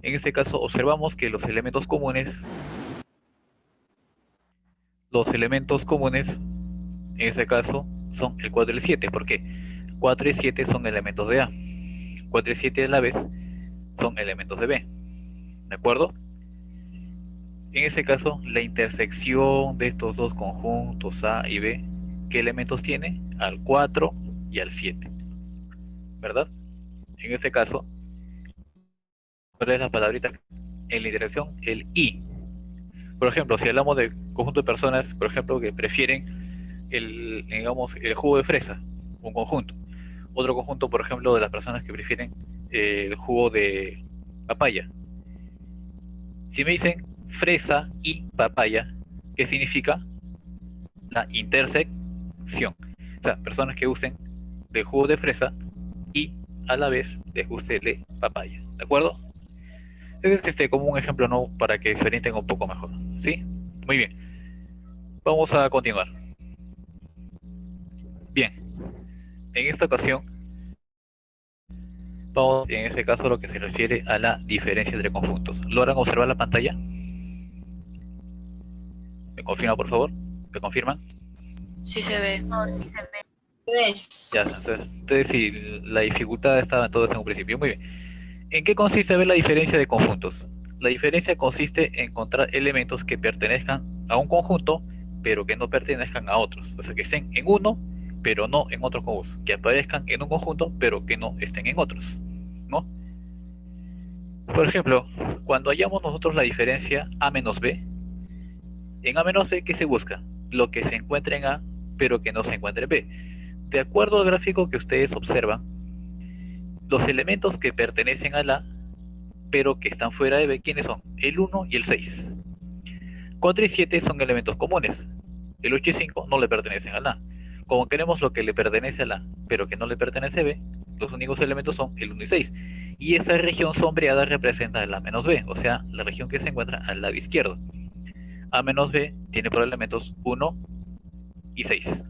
En este caso observamos que los elementos comunes en este caso son el 4 y el 7. ¿Por qué? 4 y 7 son elementos de A. 4 y 7 a la vez son elementos de B. ¿De acuerdo? En ese caso, la intersección de estos dos conjuntos A y B, ¿qué elementos tiene? Al 4 y al 7, ¿verdad? En ese caso, ¿cuál es la palabrita en la interacción? El I. Por ejemplo, si hablamos de conjunto de personas, por ejemplo, que prefieren digamos, el jugo de fresa, un conjunto. Otro conjunto, por ejemplo, de las personas que prefieren el jugo de papaya. Si me dicen fresa y papaya, ¿qué significa? La intersección. O sea, personas que usen del jugo de fresa y a la vez les guste de papaya. ¿De acuerdo? Es como un ejemplo, ¿no? Para que se orienten un poco mejor. ¿Sí? Muy bien. Vamos a continuar. Bien. En esta ocasión, vamos en este caso lo que se refiere a la diferencia entre conjuntos. ¿Logran observar la pantalla? ¿Me confirma, por favor? ¿Me confirman? Sí se ve. Ya está. Entonces sí, la dificultad estaba entonces en un principio. Muy bien. ¿En qué consiste ver la diferencia de conjuntos? La diferencia consiste en encontrar elementos que pertenezcan a un conjunto, pero que no pertenezcan a otros. O sea, que estén en uno, pero no en otros conjuntos. Que aparezcan en un conjunto, pero que no estén en otros. ¿No? Por ejemplo, cuando hallamos nosotros la diferencia A menos B, en A menos B, ¿qué se busca? Lo que se encuentra en A, pero que no se encuentra en B. De acuerdo al gráfico que ustedes observan, los elementos que pertenecen a la pero que están fuera de B, ¿quiénes son? El 1 y el 6. 4 y 7 son elementos comunes. El 8 y 5 no le pertenecen a la. Como queremos lo que le pertenece a la, pero que no le pertenece a B, los únicos elementos son el 1 y 6. Y esa región sombreada representa el A menos B, o sea, la región que se encuentra al lado izquierdo. A menos B tiene por elementos 1 y 6.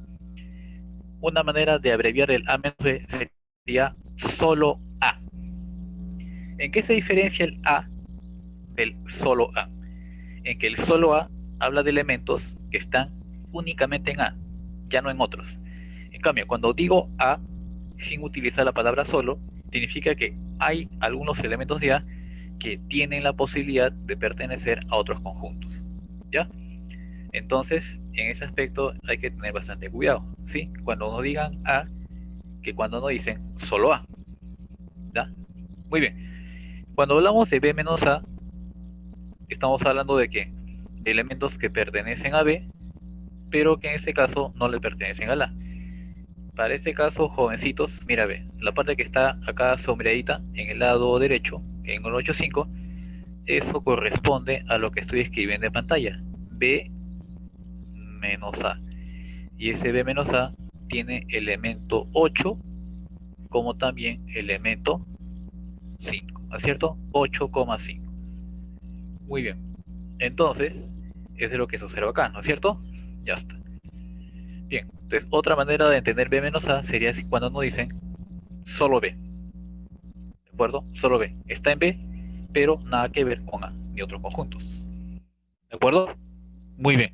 Una manera de abreviar el A menos B sería solo A. ¿En qué se diferencia el A del solo A? En que el solo A habla de elementos que están únicamente en A, ya no en otros. En cambio, cuando digo A, sin utilizar la palabra solo, significa que hay algunos elementos de A que tienen la posibilidad de pertenecer a otros conjuntos. ¿Ya? Entonces, en ese aspecto hay que tener bastante cuidado, ¿sí? Cuando nos digan A, que cuando nos dicen solo A. ¿Ya? Muy bien. Cuando hablamos de B menos A, estamos hablando de que de elementos que pertenecen a B, pero que en este caso no le pertenecen a la. Para este caso, jovencitos, mira, ve, la parte que está acá sombreadita en el lado derecho, en el 8.5, eso corresponde a lo que estoy escribiendo en pantalla, B menos A. Y ese B menos A tiene elemento 8 como también elemento 5, ¿no es cierto? 8,5. Muy bien. Entonces, eso es lo que se observa acá, ¿no es cierto? Ya está. Bien, entonces otra manera de entender B menos A sería cuando nos dicen solo B, ¿de acuerdo? Solo B. Está en B, pero nada que ver con A, ni otros conjuntos. ¿De acuerdo? Muy bien.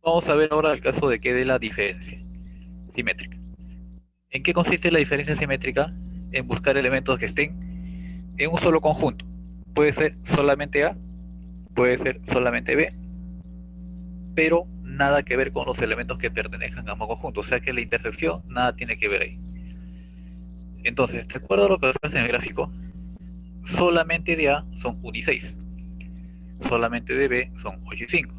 Vamos a ver ahora el caso de que de la diferencia simétrica. ¿En qué consiste la diferencia simétrica? En buscar elementos que estén en un solo conjunto. Puede ser solamente A, puede ser solamente B, pero nada que ver con los elementos que pertenezcan a ambos conjuntos. O sea que la intersección nada tiene que ver ahí. Entonces, de acuerdo a lo que hace en el gráfico, solamente de A son 1 y 6, solamente de B son 8 y 5.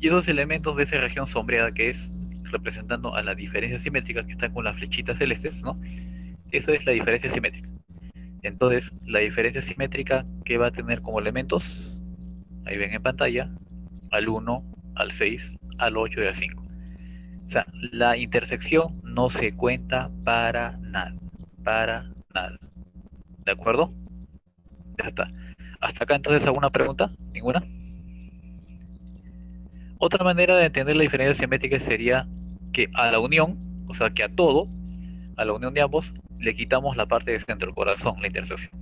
Y esos elementos de esa región sombreada que es representando a la diferencia simétrica que está con las flechitas celestes, ¿no? Esa es la diferencia simétrica. Entonces, la diferencia simétrica que va a tener como elementos, ahí ven en pantalla, al 1, al 6, al 8 y al 5. O sea, la intersección no se cuenta para nada, para nada. ¿De acuerdo? Ya está. Hasta acá entonces alguna pregunta, ninguna. Otra manera de entender la diferencia simétrica sería que a la unión, o sea que a todo, a la unión de ambos, le quitamos la parte del centro, el corazón, la intersección.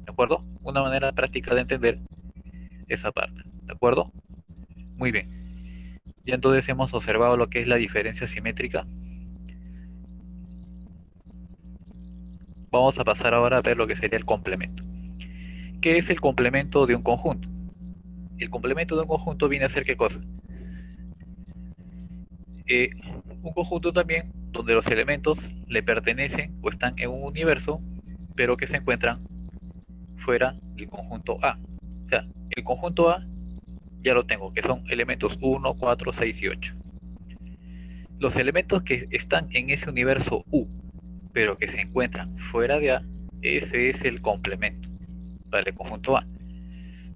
¿De acuerdo? Una manera práctica de entender esa parte. ¿De acuerdo? Muy bien. Ya entonces hemos observado lo que es la diferencia simétrica. Vamos a pasar ahora a ver lo que sería el complemento. ¿Qué es el complemento de un conjunto? El complemento de un conjunto viene a ser ¿qué cosa? Eh, un conjunto también donde los elementos le pertenecen o están en un universo, pero que se encuentran fuera del conjunto A. O sea, el conjunto A ya lo tengo, que son elementos 1, 4, 6 y 8. Los elementos que están en ese universo U, pero que se encuentran fuera de A, ese es el complemento para el conjunto A.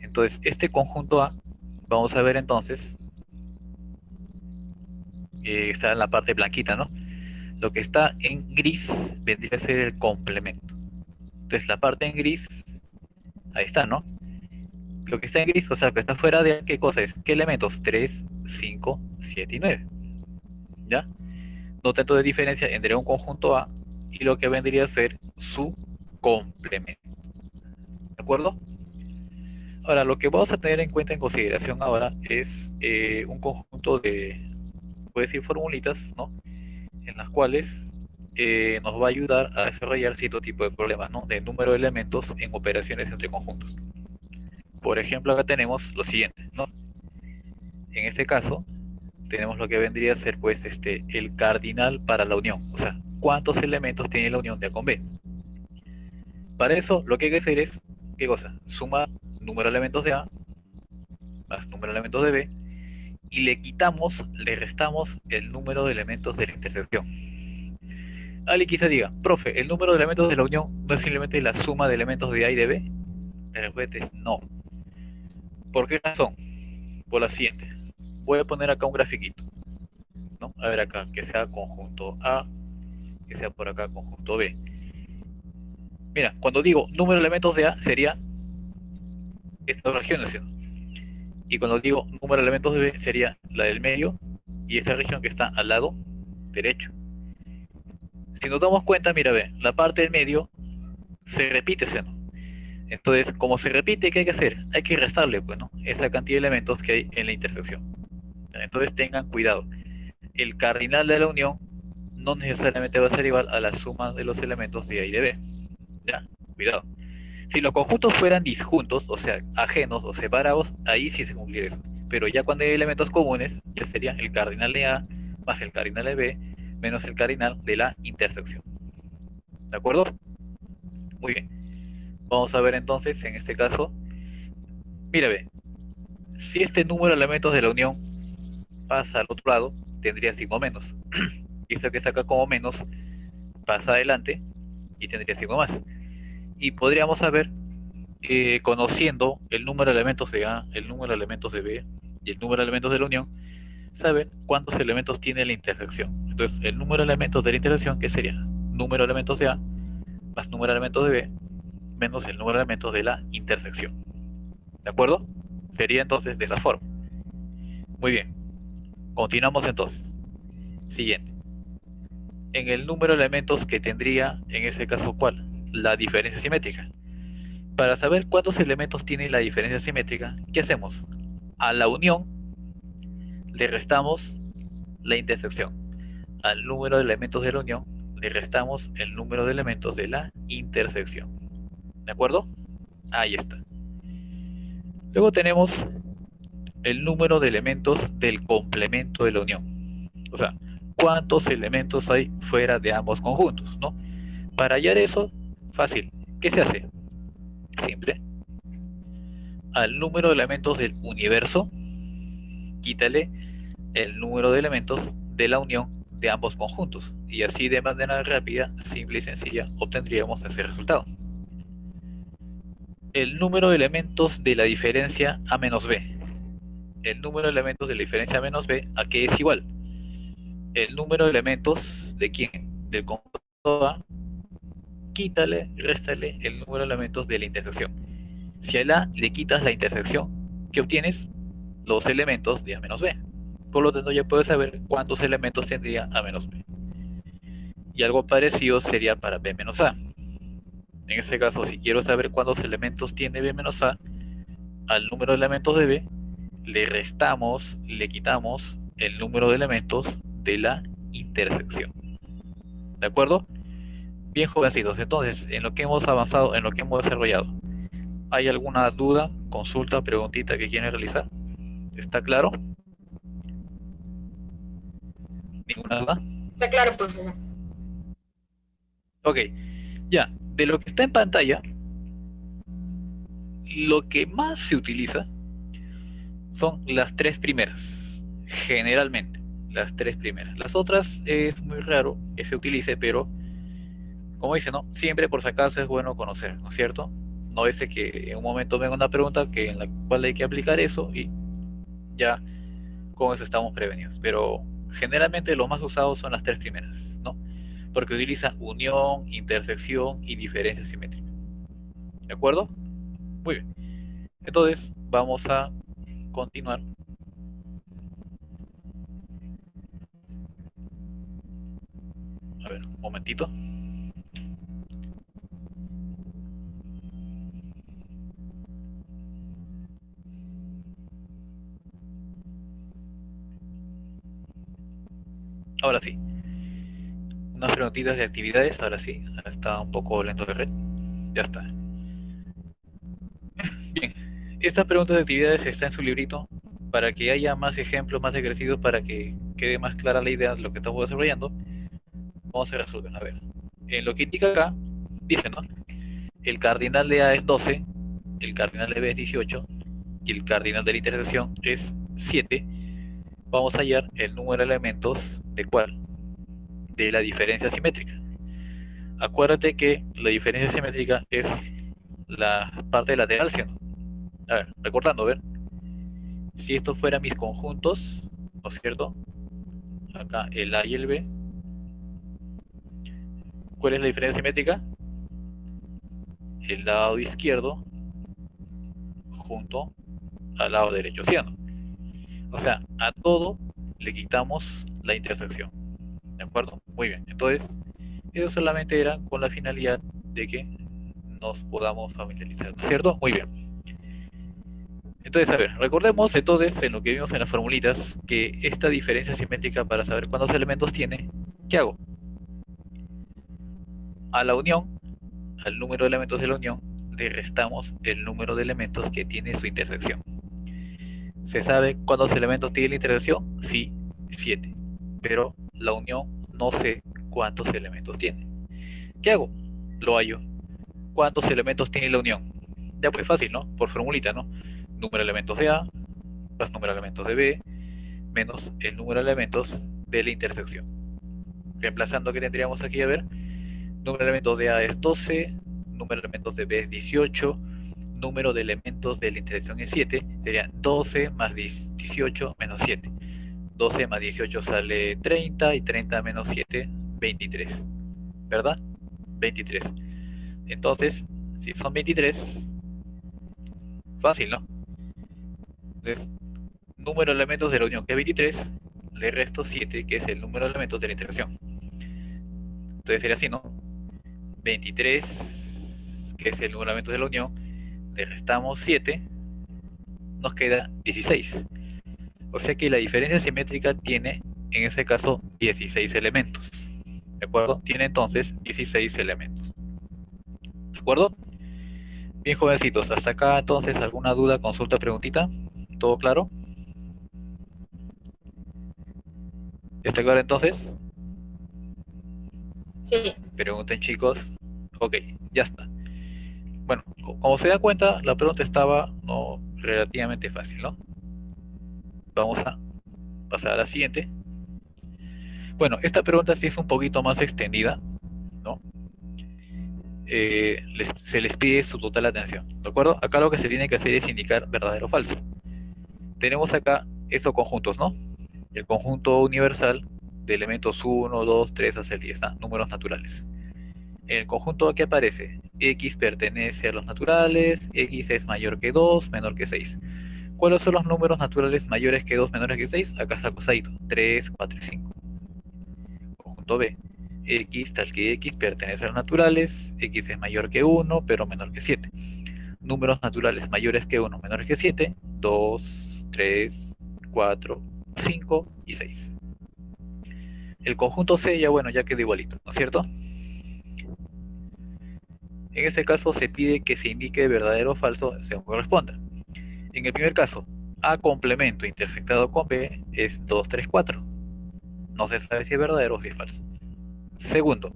Entonces, este conjunto A, vamos a ver entonces, está en la parte blanquita, ¿no? Lo que está en gris vendría a ser el complemento. Entonces, la parte en gris, ahí está, ¿no? Lo que está en gris, o sea, que está fuera de A, ¿qué cosa es? ¿Qué elementos? 3, 5, 7 y 9. ¿Ya? No tanto de diferencia entre un conjunto A y lo que vendría a ser su complemento. ¿De acuerdo? Ahora, lo que vamos a tener en cuenta en consideración ahora es un conjunto de, puede decir, formulitas, ¿no? En las cuales nos va a ayudar a desarrollar cierto tipo de problemas, ¿no? De número de elementos en operaciones entre conjuntos. Por ejemplo, acá tenemos lo siguiente, ¿no? En este caso, tenemos lo que vendría a ser, pues, el cardinal para la unión. O sea, ¿cuántos elementos tiene la unión de A con B? Para eso, lo que hay que hacer es, ¿qué cosa? Sumar número de elementos de A más número de elementos de B y le quitamos, le restamos el número de elementos de la intersección. Alguien quizá diga, profe, ¿el número de elementos de la unión no es simplemente la suma de elementos de A y de B? La respuesta es no. ¿Por qué razón? Por la siguiente. Voy a poner acá un grafiquito, ¿no? A ver acá, que sea conjunto A, que sea por acá conjunto B. Mira, cuando digo número de elementos de A, sería esta región, ¿no? Y cuando digo número de elementos de B, sería la del medio y esta región que está al lado derecho. Si nos damos cuenta, mira, ve, la parte del medio se repite, ¿sí? ¿No? Entonces, como se repite, ¿qué hay que hacer? Hay que restarle, pues, ¿no? Esa cantidad de elementos que hay en la intersección. Entonces, tengan cuidado. El cardinal de la unión no necesariamente va a ser igual a la suma de los elementos de A y de B. ¿Ya? Cuidado. Si los conjuntos fueran disjuntos, o sea, ajenos o separados, ahí sí se cumpliría eso. Pero ya cuando hay elementos comunes, ya sería el cardinal de A más el cardinal de B menos el cardinal de la intersección. ¿De acuerdo? Muy bien. Vamos a ver entonces, en este caso, mira, ve, si este número de elementos de la unión pasa al otro lado, tendría signo menos. Y eso que saca como menos pasa adelante y tendría signo más. Y podríamos saber, conociendo el número de elementos de A, el número de elementos de B y el número de elementos de la unión, saber cuántos elementos tiene la intersección. Entonces, el número de elementos de la intersección, ¿qué sería? Número de elementos de A más número de elementos de B menos el número de elementos de la intersección. ¿De acuerdo? Sería entonces de esa forma. Muy bien. Continuamos entonces. Siguiente. En el número de elementos que tendría, en ese caso, ¿cuál? La diferencia simétrica. Para saber cuántos elementos tiene la diferencia simétrica, ¿qué hacemos? A la unión le restamos la intersección. Al número de elementos de la unión le restamos el número de elementos de la intersección. ¿De acuerdo? Ahí está. Luego tenemos el número de elementos del complemento de la unión. O sea, cuántos elementos hay fuera de ambos conjuntos, ¿no? Para hallar eso, fácil. ¿Qué se hace? Simple. Al número de elementos del universo, quítale el número de elementos de la unión de ambos conjuntos. Y así de manera rápida, simple y sencilla, obtendríamos ese resultado. El número de elementos de la diferencia A menos B. El número de elementos de la diferencia A menos B, ¿a qué es igual? El número de elementos de quién? Del conjunto A, quítale, réstale el número de elementos de la intersección. Si a la le quitas la intersección, ¿qué obtienes? Los elementos de A menos B. Por lo tanto, ya puedes saber cuántos elementos tendría A menos B. Y algo parecido sería para B menos A. En este caso, si quiero saber cuántos elementos tiene B menos A, al número de elementos de B, le restamos, le quitamos el número de elementos de la intersección. ¿De acuerdo? Bien, jovencitos, entonces, en lo que hemos avanzado, en lo que hemos desarrollado, ¿hay alguna duda, consulta, preguntita que quieren realizar? ¿Está claro? ¿Ninguna duda? Está claro, profesor. Ok, ya, de lo que está en pantalla, lo que más se utiliza son las tres primeras, generalmente, las tres primeras. Las otras es muy raro que se utilice, pero como dice, ¿no? Siempre por si acaso es bueno conocer, ¿no es cierto? No es que en un momento venga una pregunta que en la cual hay que aplicar eso y ya con eso estamos prevenidos. Pero generalmente los más usados son las tres primeras, ¿no? Porque utiliza unión, intersección y diferencia simétrica. ¿De acuerdo? Muy bien. Entonces vamos a continuar. A ver, un momentito. Ahora sí. Unas preguntitas de actividades. Ahora sí. Está un poco lento de red. Ya está. Bien. Estas preguntas de actividades está en su librito para que haya más ejemplos, más ejercicios, para que quede más clara la idea de lo que estamos desarrollando. Vamos a resolver. A ver. En lo que indica acá, dice, ¿no? El cardinal de A es 12, el cardinal de B es 18 y el cardinal de la intersección es 7. Vamos a hallar el número de elementos de cuál, de la diferencia simétrica. Acuérdate que la diferencia simétrica es la parte lateral, ¿sí? A ver, recordando, a ver, si estos fueran mis conjuntos, ¿no es cierto? Acá el A y el B. ¿Cuál es la diferencia simétrica? El lado izquierdo junto al lado derecho, ¿sí o no? O sea, a todo le quitamos la intersección. ¿De acuerdo? Muy bien. Entonces, eso solamente era con la finalidad de que nos podamos familiarizar, ¿no es cierto? Muy bien. Entonces, a ver, recordemos entonces en lo que vimos en las formulitas que esta diferencia simétrica para saber cuántos elementos tiene, ¿qué hago? A la unión, al número de elementos de la unión, le restamos el número de elementos que tiene su intersección. ¿Se sabe cuántos elementos tiene la intersección? Sí, 7. Pero la unión no sé cuántos elementos tiene. ¿Qué hago? Lo hallo. ¿Cuántos elementos tiene la unión? Ya pues fácil, ¿no? Por formulita, ¿no? Número de elementos de A más número de elementos de B menos el número de elementos de la intersección. Reemplazando, ¿qué tendríamos aquí? A ver, número de elementos de A es 12, número de elementos de B es 18, número de elementos de la intersección es 7, sería 12 más 18 menos 7. 12 más 18 sale 30 y 30 menos 7, 23. ¿Verdad? 23. Entonces, si son 23, fácil, ¿no? Entonces, número de elementos de la unión, que es 23, le resto 7, que es el número de elementos de la intersección. Entonces sería así, ¿no? 23, que es el número de elementos de la unión, le restamos 7, nos queda 16. O sea que la diferencia simétrica tiene, en ese caso, 16 elementos. ¿De acuerdo? Tiene entonces 16 elementos. ¿De acuerdo? Bien, jovencitos, hasta acá entonces, ¿alguna duda, consulta, preguntita? ¿Todo claro? ¿Está claro entonces? Sí. Pregunten, chicos. Ok, ya está. Bueno, como se da cuenta, la pregunta estaba no relativamente fácil, ¿no? Vamos a pasar a la siguiente. Bueno, esta pregunta sí es un poquito más extendida, ¿no? Se les pide su total atención, ¿de acuerdo? Acá lo que se tiene que hacer es indicar verdadero o falso. Tenemos acá estos conjuntos, ¿no? El conjunto universal de elementos 1, 2, 3 hasta el 10, ¿no? Números naturales. En el conjunto que aparece, x pertenece a los naturales, x es mayor que 2, menor que 6. ¿Cuáles son los números naturales mayores que 2, menores que 6? Acá está acosadito, 3, 4 y 5. Conjunto B. X tal que X pertenece a los naturales, X es mayor que 1 pero menor que 7. Números naturales mayores que 1 menores que 7, 2, 3, 4, 5 y 6. El conjunto C ya bueno, ya quedó igualito, ¿no es cierto? En este caso se pide que se indique verdadero o falso según corresponda. En el primer caso, A complemento intersectado con B es 2, 3, 4. No se sabe si es verdadero o si es falso. Segundo,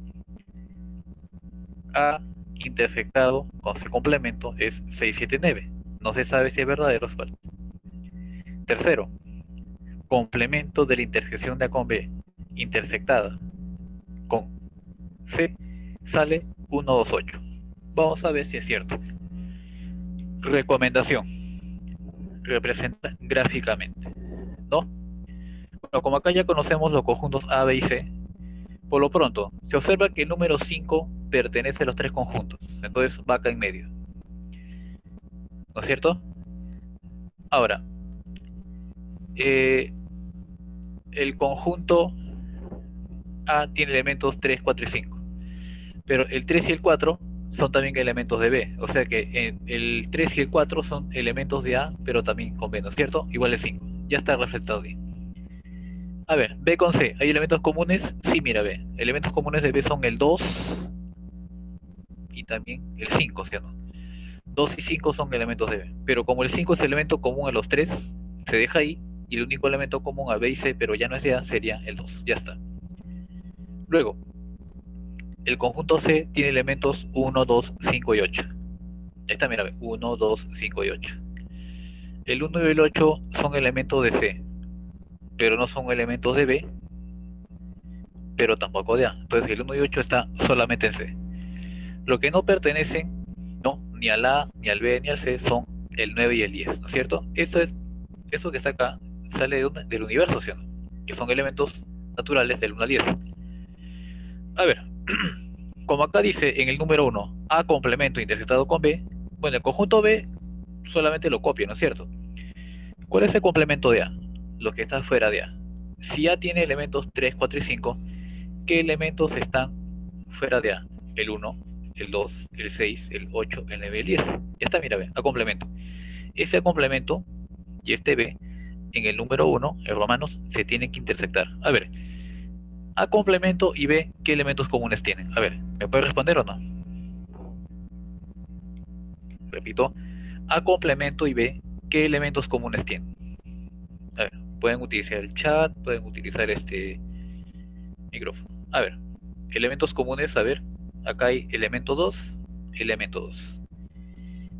A intersectado con C complemento es 6, 7, 9. No se sabe si es verdadero o es falso. Tercero, complemento de la intersección de A con B intersectada con C sale 1, 2, 8. Vamos a ver si es cierto. Recomendación. Representa gráficamente, ¿no? Bueno, como acá ya conocemos los conjuntos A, B y C, por lo pronto, se observa que el número 5 pertenece a los tres conjuntos, entonces va acá en medio, ¿no es cierto? Ahora, el conjunto A tiene elementos 3, 4 y 5, pero el 3 y el 4 son también elementos de B, o sea que el 3 y el 4 son elementos de A, pero también con B, ¿no es cierto? Igual es 5, ya está reflejado bien. A ver, B con C, ¿hay elementos comunes? Sí, mira, B. Elementos comunes de B son el 2 y también el 5, ¿sí o no? 2 y 5 son elementos de B, pero como el 5 es elemento común a los 3, se deja ahí, y el único elemento común a B y C, pero ya no es de A, sería el 2, ya está. Luego, el conjunto C tiene elementos 1, 2, 5 y 8. Ahí está, mira, 1, 2, 5 y 8. El 1 y el 8 son elementos de C, pero no son elementos de B, pero tampoco de A. Entonces el 1 y 8 está solamente en C. Lo que no pertenecen, no, ni al A, ni al B, ni al C, son el 9 y el 10, ¿no es cierto? Eso que está acá sale del universo, ¿sí o no? Que son elementos naturales del 1 al 10. A ver, como acá dice en el número 1, A complemento intersectado con B, bueno, el conjunto B solamente lo copio, ¿no es cierto? ¿Cuál es el complemento de A? Lo que está fuera de A. Si A tiene elementos 3, 4 y 5, ¿qué elementos están fuera de A? El 1, el 2, el 6, el 8, el 9 y el 10. Ya está, mira, ve, A complemento. Ese A complemento y este B, en el número 1, en romanos, se tienen que intersectar. A ver, A complemento y B, ¿qué elementos comunes tienen? A ver, ¿me puede responder o no? Repito, A complemento y B, ¿qué elementos comunes tienen? A ver, pueden utilizar el chat, pueden utilizar este micrófono. A ver, elementos comunes, a ver, acá hay elemento 2, elemento 2.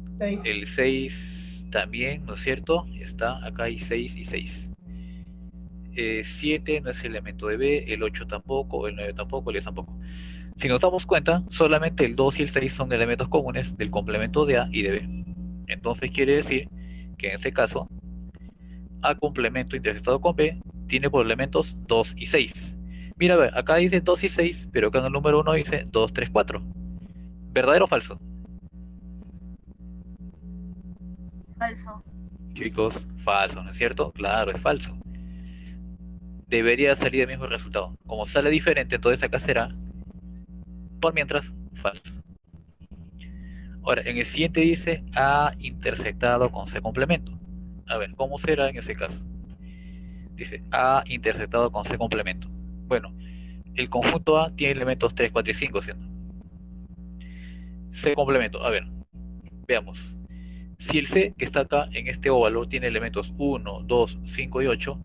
6. El 6 también, ¿no es cierto? Está, acá hay 6 y 6. 7 no es elemento de B, el 8 tampoco, el 9 tampoco, el 10 tampoco. Si nos damos cuenta, solamente el 2 y el 6 son elementos comunes del complemento de A y de B. Entonces quiere decir que en este caso, A complemento intersectado con B tiene por elementos 2 y 6. Mira, a ver, acá dice 2 y 6, pero acá en el número 1 dice 2, 3, 4. ¿Verdadero o falso? Falso. Chicos, falso, ¿no es cierto? Claro, es falso. Debería salir el mismo resultado. Como sale diferente, entonces acá será, por mientras, falso. Ahora, en el siguiente dice A intersectado con C complemento. A ver, ¿cómo será en ese caso? Dice A intersectado con C complemento. Bueno, el conjunto A tiene elementos 3, 4 y 5, ¿cierto? C complemento, a ver, veamos. Si el C que está acá en este óvalo tiene elementos 1, 2, 5 y 8,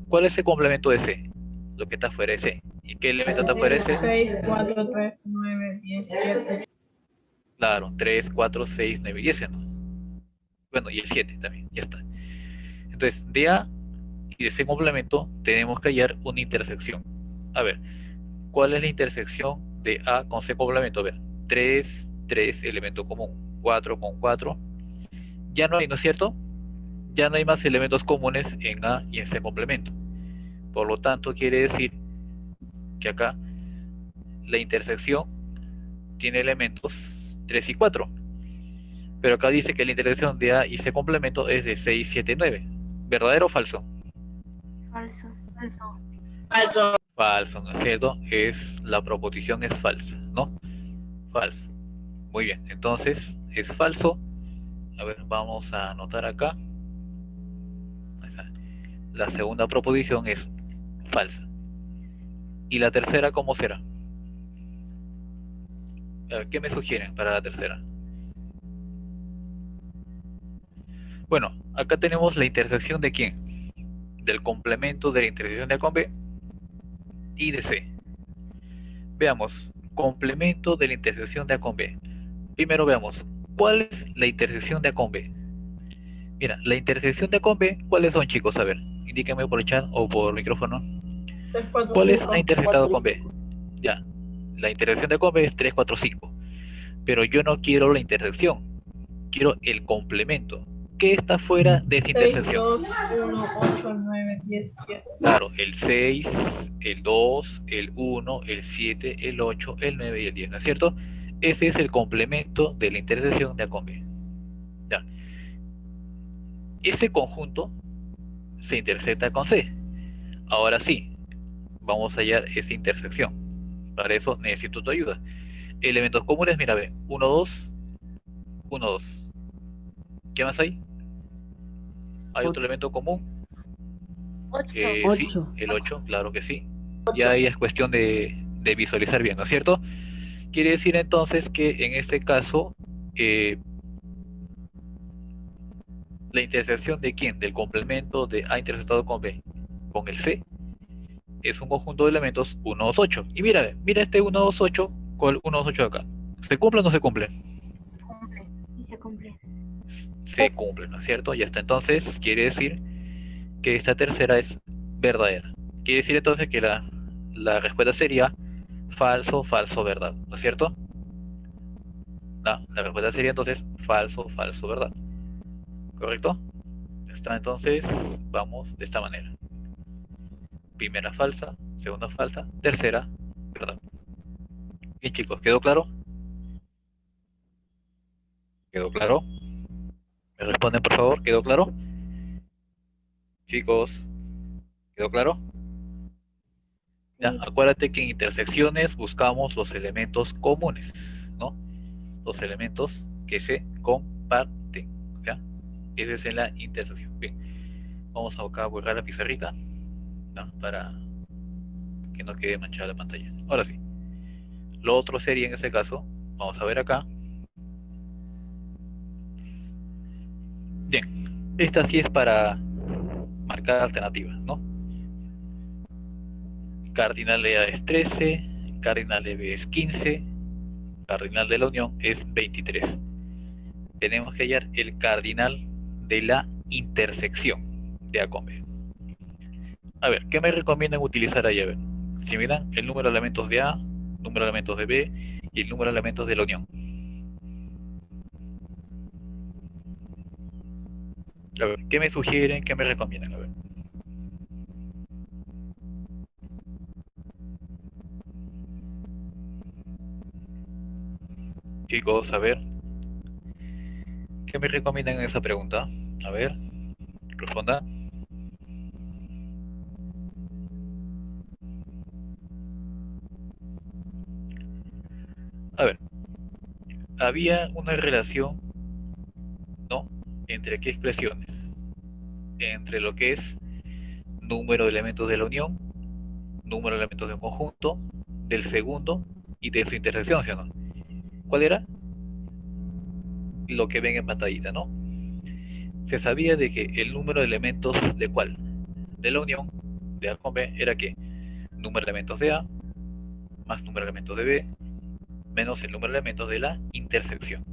¿cuál es el complemento de C? Lo que está fuera de C. ¿Y qué elemento está fuera de C? 6, 4, 3, 9, 10, 7. Claro, 3, 4, 6, 9 y 10, ¿no? Bueno, y el 7 también, ya está. Entonces, de A y de ese complemento tenemos que hallar una intersección. A ver, ¿cuál es la intersección de A con C complemento? A ver, 3, 3, elemento común, 4 con 4. Ya no hay, ¿no es cierto? Ya no hay más elementos comunes en A y en C complemento. Por lo tanto, quiere decir que acá la intersección tiene elementos 3 y 4. Pero acá dice que la intersección de A y C complemento es de 6, 7, 9. ¿Verdadero o falso? Falso. Falso. Falso. Falso, ¿no es cierto? La proposición es falsa, ¿no? Falso. Muy bien, entonces es falso. A ver, vamos a anotar acá. La segunda proposición es falsa. ¿Y la tercera cómo será? A ver, ¿qué me sugieren para la tercera? Bueno, acá tenemos la intersección de quién? Del complemento de la intersección de A con B y de C. Veamos, complemento de la intersección de A con B. Primero veamos, ¿cuál es la intersección de A con B? Mira, la intersección de A con B, ¿cuáles son, chicos? A ver, indíquenme por el chat o por micrófono. 3, 4, ¿Cuál es 5. la intersectado con B? Ya, la intersección de A con B es 3, 4, 5. Pero yo no quiero la intersección, quiero el complemento. ¿Qué está fuera de esa 6, intersección? 2, 1, 8, 9, 10, 7. Claro, el 6, el 2, el 1, el 7, el 8, el 9 y el 10, ¿no es cierto? Ese es el complemento de la intersección de A con B. Ya. Ese conjunto se intersecta con C. Ahora sí, vamos a hallar esa intersección. Para eso necesito tu ayuda. Elementos comunes, mira, ve, 1, 2, 1, 2. ¿Qué más hay? ¿Hay otro elemento común? 8. Sí, el 8, claro que sí. Ya ahí es cuestión de visualizar bien, ¿no es cierto? Quiere decir entonces que en este caso, la intersección de quién? Del complemento de A intersectado con B con el C es un conjunto de elementos 1, 2, 8. Y mira, mira este 1, 2, 8 con el 1, 2, 8 de acá. ¿Se cumple o no se cumple? Cumple. Y se cumple. Se cumple, ¿no es cierto? Ya está. Entonces quiere decir que esta tercera es verdadera. Quiere decir entonces que la respuesta sería falso, falso, verdad, ¿no es cierto? No, la respuesta sería entonces falso, falso, verdad. ¿Correcto? Ya está, entonces vamos de esta manera. Primera falsa, segunda falsa, tercera verdad. Bien, chicos, ¿quedó claro? ¿Quedó claro? ¿Me responden, por favor? ¿Quedó claro? Chicos, ¿quedó claro? Ya, acuérdate que en intersecciones buscamos los elementos comunes, ¿no? Los elementos que se comparten, ¿ya? Esa es en la intersección. Bien, vamos a acá a borrar la pizarrita, ¿no? Para que no quede manchada la pantalla. Ahora sí, lo otro sería en ese caso, vamos a ver acá. Bien, esta sí es para marcar alternativas, ¿no? Cardinal de A es 13, cardinal de B es 15, cardinal de la unión es 23. Tenemos que hallar el cardinal de la intersección de A con B. A ver, ¿qué me recomiendan utilizar ahí? A ver, si miran el número de elementos de A, número de elementos de B y el número de elementos de la unión. A ver, ¿qué me sugieren? ¿Qué me recomiendan? A ver. Chicos, a ver. ¿Qué me recomiendan en esa pregunta? A ver, responda. A ver, había una relación, ¿no? ¿Entre qué expresiones? Entre lo que es número de elementos de la unión, número de elementos de un conjunto, del segundo y de su intersección, ¿sí o no? ¿Cuál era? Lo que ven en pantallita, ¿no? Se sabía de que el número de elementos de cuál? De la unión de A con B era que número de elementos de A más número de elementos de B menos el número de elementos de la intersección.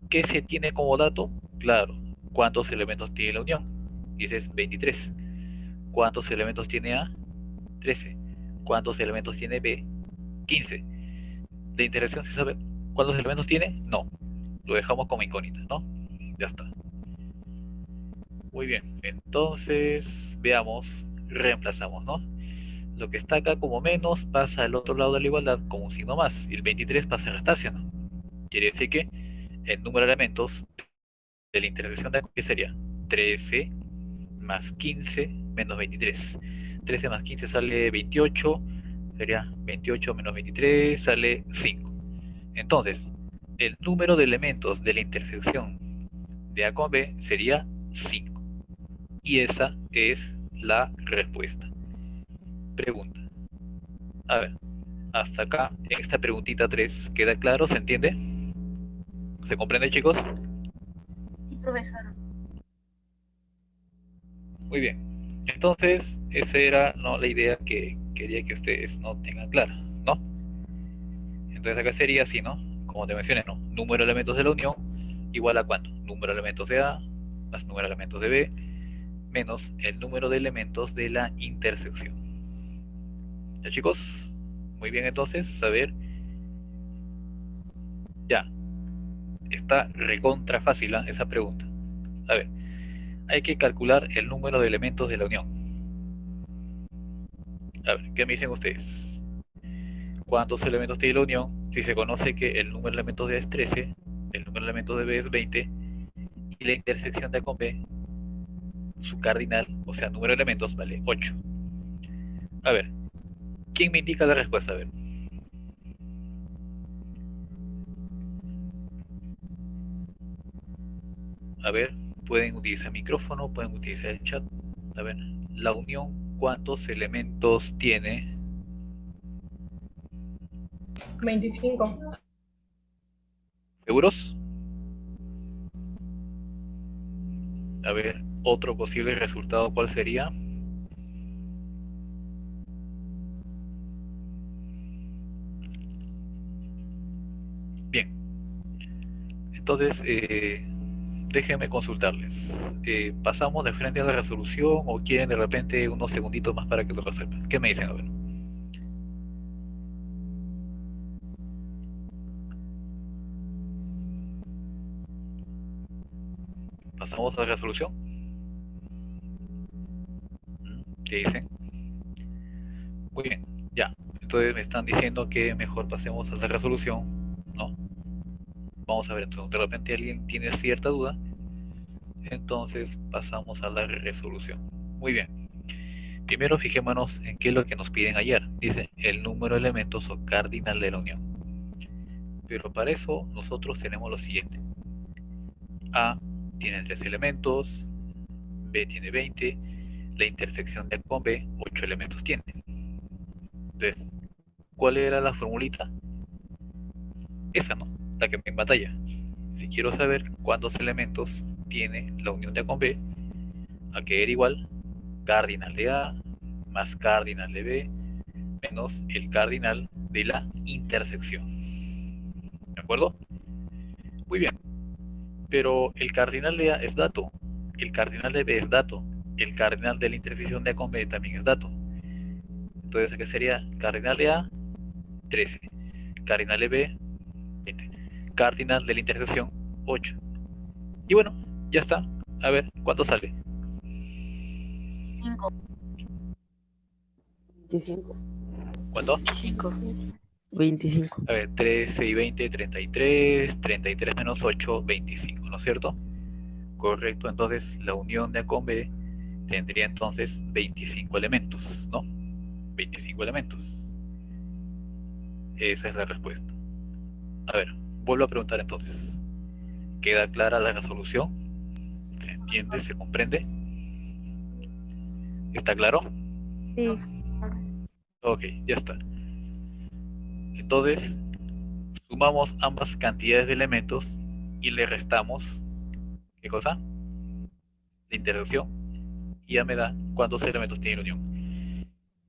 ¿Qué se tiene como dato? Claro, ¿cuántos elementos tiene la unión? Y ese es 23. ¿Cuántos elementos tiene A? 13. ¿Cuántos elementos tiene B? 15. ¿De intersección se sabe cuántos elementos tiene? No. Lo dejamos como incógnita, ¿no? Ya está. Muy bien. Entonces, veamos, reemplazamos, ¿no? Lo que está acá como menos pasa al otro lado de la igualdad como un signo más. Y el 23 pasa a restarse, ¿no? Quiere decir que el número de elementos de la intersección de ¿qué sería? 13 más 15 menos 23. 13 más 15 sale 28, sería 28 menos 23, sale 5. Entonces, el número de elementos de la intersección de A con B sería 5. Y esa es la respuesta. Pregunta. A ver, hasta acá, en esta preguntita 3, ¿queda claro? ¿Se entiende? ¿Se comprende, chicos? Sí, profesor. Muy bien. Entonces, esa era, ¿no?, la idea que quería que ustedes no tengan clara, ¿no? Entonces acá sería así, ¿no? Como te mencioné, ¿no? Número de elementos de la unión igual a ¿cuánto? Número de elementos de A más número de elementos de B menos el número de elementos de la intersección. ¿Ya, chicos? Muy bien, entonces, a ver. Ya. Está recontra fácil, ¿eh?, esa pregunta. A ver, hay que calcular el número de elementos de la unión. A ver, ¿qué me dicen ustedes? ¿Cuántos elementos tiene la unión? Si se conoce que el número de elementos de A es 13, el número de elementos de B es 20, y la intersección de A con B, su cardinal, o sea, número de elementos, vale 8. A ver, ¿quién me indica la respuesta? A ver, pueden utilizar micrófono, pueden utilizar el chat. A ver, la unión, ¿cuántos elementos tiene? 25. ¿Seguros? A ver, otro posible resultado, ¿cuál sería? Bien, entonces déjenme consultarles. ¿Pasamos de frente a la resolución o quieren de repente unos segunditos más para que lo resuelvan? ¿Qué me dicen? A ver. ¿Pasamos a la resolución? ¿Qué dicen? Muy bien, ya. Entonces me están diciendo que mejor pasemos a la resolución, ¿no? Vamos a ver, entonces de repente alguien tiene cierta duda, entonces pasamos a la resolución. Muy bien. Primero fijémonos en qué es lo que nos piden hallar. Dice el número de elementos o cardinal de la unión. Pero para eso nosotros tenemos lo siguiente. A tiene 3 elementos, B tiene 20, la intersección de A con B 8 elementos tiene. Entonces, ¿cuál era la formulita? Esa, ¿no? La que me en batalla. Si quiero saber cuántos elementos tiene la unión de A con B, a que era igual cardinal de A más cardinal de B menos el cardinal de la intersección. ¿De acuerdo? Muy bien. Pero el cardinal de A es dato, el cardinal de B es dato, el cardinal de la intersección de A con B también es dato. Entonces, ¿qué sería? Cardinal de A, 13. Cardinal de B, 20. Cardinal de la intersección, 8. Y bueno, ya está. A ver, ¿cuánto sale? 5. 25. ¿Cuánto? 5. 25. A ver, 13 y 20, 33. 33 menos 8, 25, ¿no es cierto? Correcto, entonces la unión de A con B tendría entonces 25 elementos, ¿no? 25 elementos. Esa es la respuesta. A ver, vuelvo a preguntar entonces. ¿Queda clara la resolución? ¿Se entiende? ¿Se comprende? ¿Está claro? Sí. Ok, ya está. Entonces, sumamos ambas cantidades de elementos y le restamos, ¿qué cosa? La intersección, y ya me da cuántos elementos tiene la unión.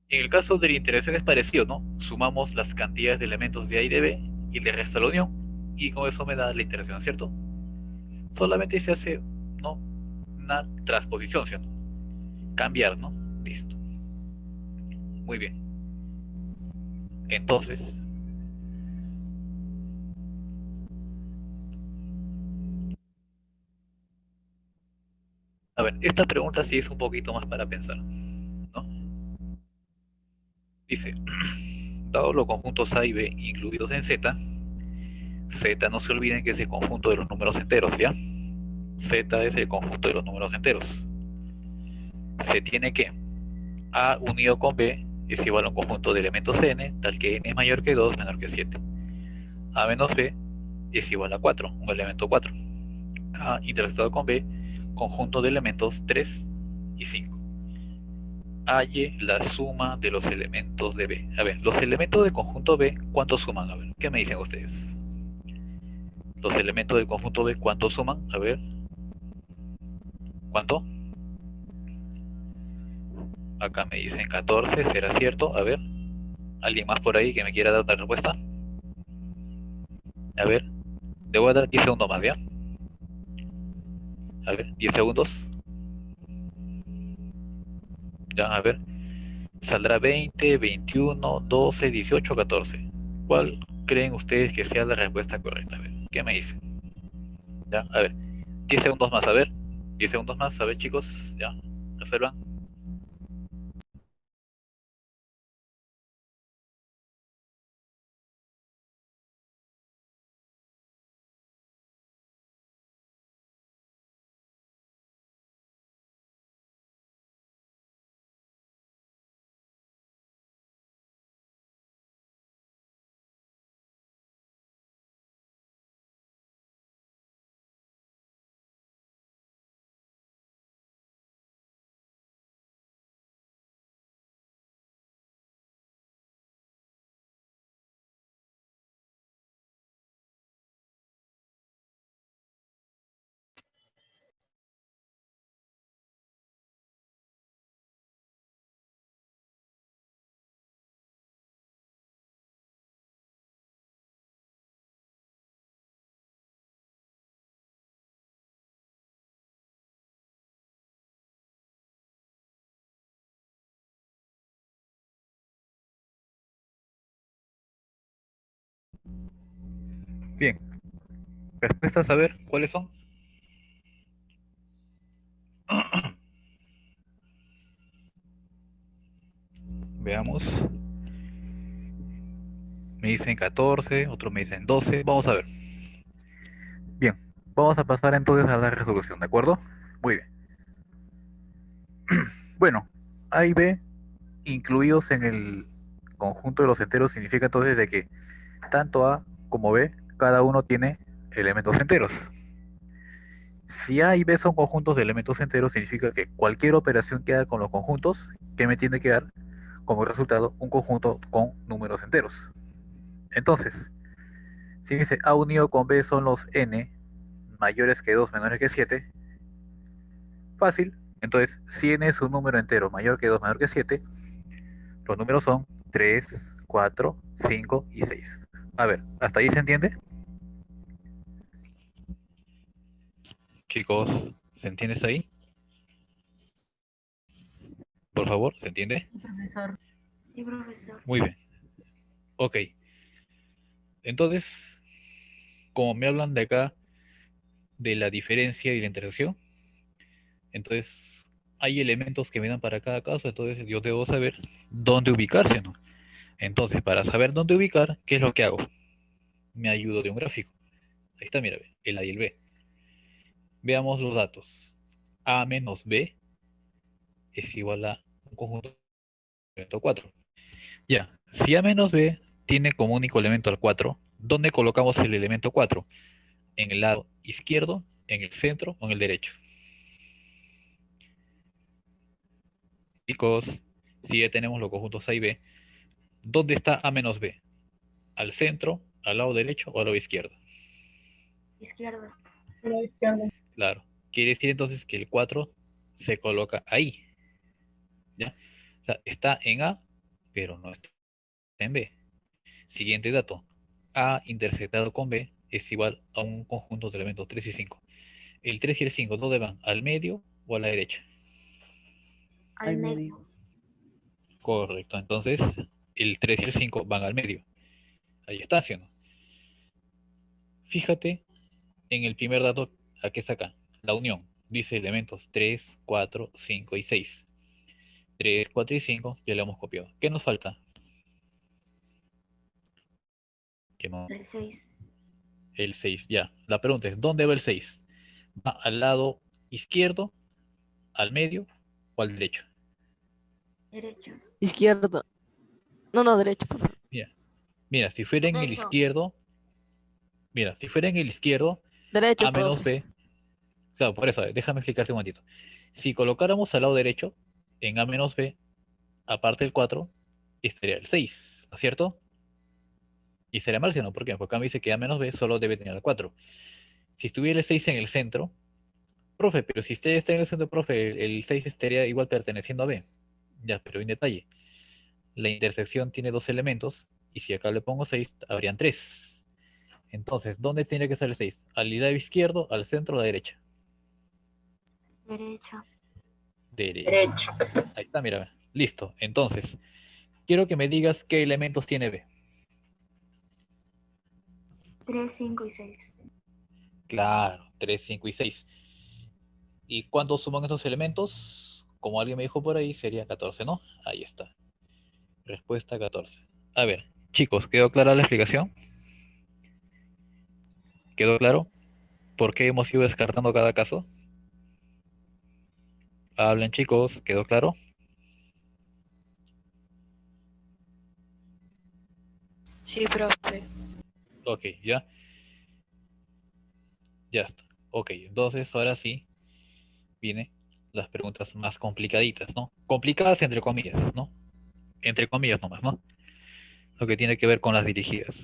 En el caso de la intersección es parecido, ¿no? Sumamos las cantidades de elementos de A y de B y le resta la unión, y con eso me da la intersección, ¿cierto? Solamente se hace, ¿no?, una transposición, ¿cierto? Cambiar, ¿no? Listo. Muy bien. Entonces, a ver, esta pregunta sí es un poquito más para pensar, ¿no? Dice, dado los conjuntos A y B incluidos en Z, Z no se olviden que es el conjunto de los números enteros, ¿ya? Z es el conjunto de los números enteros. Se tiene que A unido con B es igual a un conjunto de elementos n, tal que n es mayor que 2, menor que 7. A menos B es igual a 4, un elemento 4. A intersectado con B, conjunto de elementos 3 y 5. Halle la suma de los elementos de B. A ver, los elementos del conjunto B, ¿cuántos suman? A ver, ¿qué me dicen ustedes? Los elementos del conjunto B, ¿cuántos suman? A ver, ¿cuánto? Acá me dicen 14, ¿será cierto? A ver, ¿alguien más por ahí que me quiera dar la respuesta? A ver, le voy a dar 10 segundos más, ¿ya? A ver, 10 segundos. Ya, a ver. Saldrá 20, 21, 12, 18, 14. ¿Cuál creen ustedes que sea la respuesta correcta? A ver, ¿qué me dicen? Ya, a ver. 10 segundos más, a ver. 10 segundos más, a ver, chicos. Ya, reservan. Bien. Respuestas, a ver, ¿cuáles son? Veamos. Me dicen 14, otros me dicen 12. Vamos a ver. Bien. Vamos a pasar entonces a la resolución, ¿de acuerdo? Muy bien. Bueno, A y B incluidos en el conjunto de los enteros significa entonces de que tanto A como B, cada uno tiene elementos enteros. Si A y B son conjuntos de elementos enteros, significa que cualquier operación que haga con los conjuntos, que me tiene que dar como resultado un conjunto con números enteros. Entonces, si me dice A unido con B son los n mayores que 2 menores que 7, fácil. Entonces, si n es un número entero mayor que 2 menor que 7, los números son 3, 4, 5 y 6. A ver, ¿hasta ahí se entiende? Chicos, ¿se entiende hasta ahí? Por favor, ¿se entiende? Sí, profesor. Sí, profesor. Muy bien. Ok. Entonces, como me hablan de acá de la diferencia y la intersección, entonces hay elementos que me dan para cada caso, entonces yo debo saber dónde ubicarse, ¿no? Entonces, para saber dónde ubicar, ¿qué es lo que hago? Me ayudo de un gráfico. Ahí está, mira, el A y el B. Veamos los datos. A menos B es igual a un conjunto de elemento 4. Ya, si A menos B tiene como único elemento al 4, ¿dónde colocamos el elemento 4? ¿En el lado izquierdo, en el centro o en el derecho? Chicos, si ya tenemos los conjuntos A y B, ¿dónde está A menos B? ¿Al centro, al lado derecho o al lado izquierdo? Izquierda. Claro. Quiere decir entonces que el 4 se coloca ahí. ¿Ya? O sea, está en A, pero no está en B. Siguiente dato. A intersectado con B es igual a un conjunto de elementos 3 y 5. El 3 y el 5, ¿dónde van? ¿Al medio o a la derecha? Al medio. Correcto. Entonces, el 3 y el 5 van al medio. Ahí está, ¿sí o no? Fíjate en el primer dato, aquí está acá, la unión. Dice elementos 3, 4, 5 y 6. 3, 4 y 5 ya lo hemos copiado. ¿Qué nos falta? Que no, El 6. el 6, ya. La pregunta es, ¿dónde va el 6? ¿Va al lado izquierdo, al medio o al derecho? Derecho. Izquierdo. No, derecho, por favor. Mira, si fuera en el Derecho. izquierdo, mira, si fuera en el izquierdo, Derecho, A menos profe. B, claro, por eso, déjame explicarte un momentito. Si colocáramos al lado derecho, en A menos B, aparte del 4, estaría el 6, ¿no es cierto? Y sería mal, ¿no? ¿Por qué? Porque acá me dice que A menos B solo debe tener el 4. Si estuviera el 6 en el centro, profe, pero si usted está en el centro, profe, el 6 estaría igual perteneciendo a B. Ya, pero en detalle, la intersección tiene dos elementos, y si acá le pongo 6, habrían 3. Entonces, ¿dónde tiene que estar el 6? ¿Al lado izquierdo, al centro o a la derecha? Derecho. Derecha. Ahí está, mira. Listo. Entonces, quiero que me digas qué elementos tiene B. 3, 5 y 6. Claro, 3, 5 y 6. ¿Y cuántos suman estos elementos? Como alguien me dijo por ahí, sería 14, ¿no? Ahí está. Respuesta 14. A ver, chicos, ¿quedó clara la explicación? ¿Quedó claro por qué hemos ido descartando cada caso? Hablen, chicos, ¿quedó claro? Sí, profe. Ok, ya. Ya está. Ok, entonces ahora sí vienen las preguntas más complicaditas, ¿no? Complicadas entre comillas, ¿no? Entre comillas nomás, ¿no? Lo que tiene que ver con las dirigidas.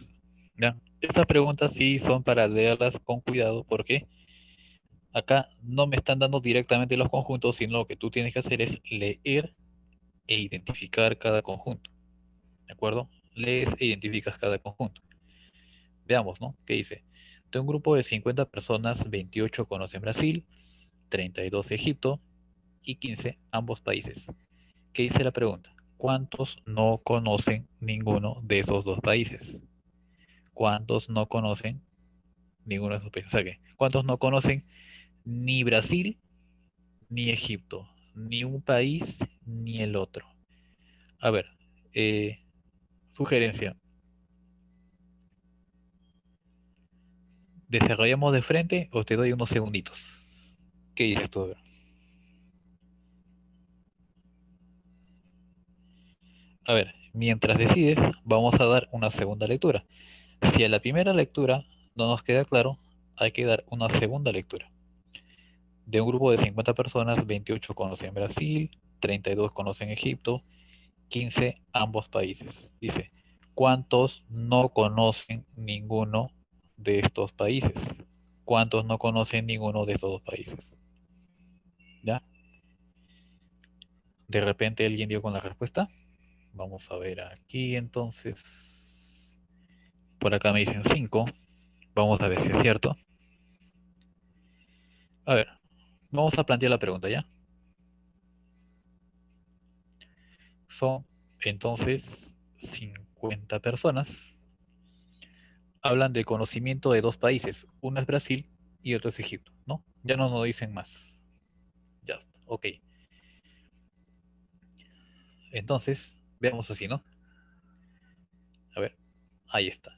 ¿Ya? Estas preguntas sí son para leerlas con cuidado porque acá no me están dando directamente los conjuntos, sino lo que tú tienes que hacer es leer e identificar cada conjunto. ¿De acuerdo? Lees e identificas cada conjunto. Veamos, ¿no? ¿Qué dice? De un grupo de 50 personas, 28 conocen Brasil, 32 Egipto y 15 ambos países. ¿Qué dice la pregunta? ¿Cuántos no conocen ninguno de esos dos países? ¿Cuántos no conocen ninguno de esos países? O sea que, ¿cuántos no conocen ni Brasil ni Egipto? Ni un país ni el otro. A ver, eh, sugerencia. ¿Desarrollamos de frente o te doy unos segunditos? ¿Qué dices tú? A ver. A ver, mientras decides, vamos a dar una segunda lectura. Si a la primera lectura no nos queda claro, hay que dar una segunda lectura. De un grupo de 50 personas, 28 conocen Brasil, 32 conocen Egipto, 15 ambos países. Dice, ¿cuántos no conocen ninguno de estos países? ¿Cuántos no conocen ninguno de estos dos países? ¿Ya? De repente alguien dio con la respuesta. Vamos a ver aquí entonces. Por acá me dicen 5. Vamos a ver si es cierto. A ver, vamos a plantear la pregunta, ¿ya? Son entonces 50 personas. Hablan del conocimiento de dos países. Uno es Brasil y otro es Egipto, ¿no? Ya no nos dicen más. Ya está, ok. Entonces, veamos así, ¿no? A ver, ahí está.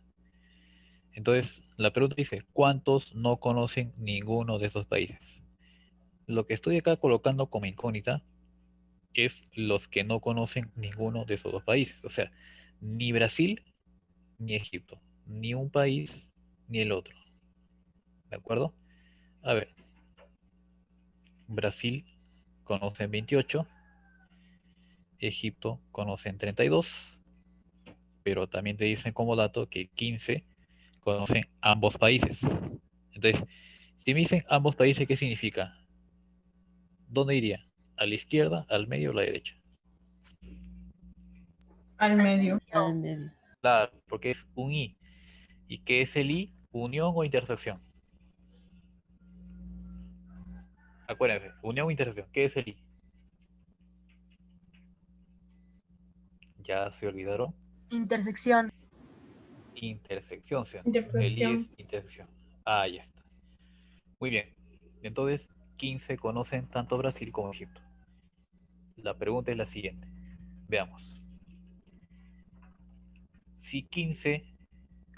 Entonces, la pregunta dice, ¿cuántos no conocen ninguno de estos países? Lo que estoy acá colocando como incógnita es los que no conocen ninguno de esos dos países. O sea, ni Brasil ni Egipto. Ni un país ni el otro. ¿De acuerdo? A ver, Brasil conocen 28, Egipto conocen 32, pero también te dicen como dato que 15 conocen ambos países. Entonces, si me dicen ambos países, ¿qué significa? ¿Dónde iría? ¿A la izquierda, al medio o a la derecha? Al medio. Al medio. Claro, porque es un I. ¿Y qué es el I? ¿Unión o intersección? Acuérdense, unión o intersección. ¿Qué es el I? Ya se olvidaron. Intersección. Intersección, ¿sí? El I es Interpretación. intersección. Ahí está. Muy bien. Entonces, 15 conocen tanto Brasil como Egipto. La pregunta es la siguiente. Veamos. Si 15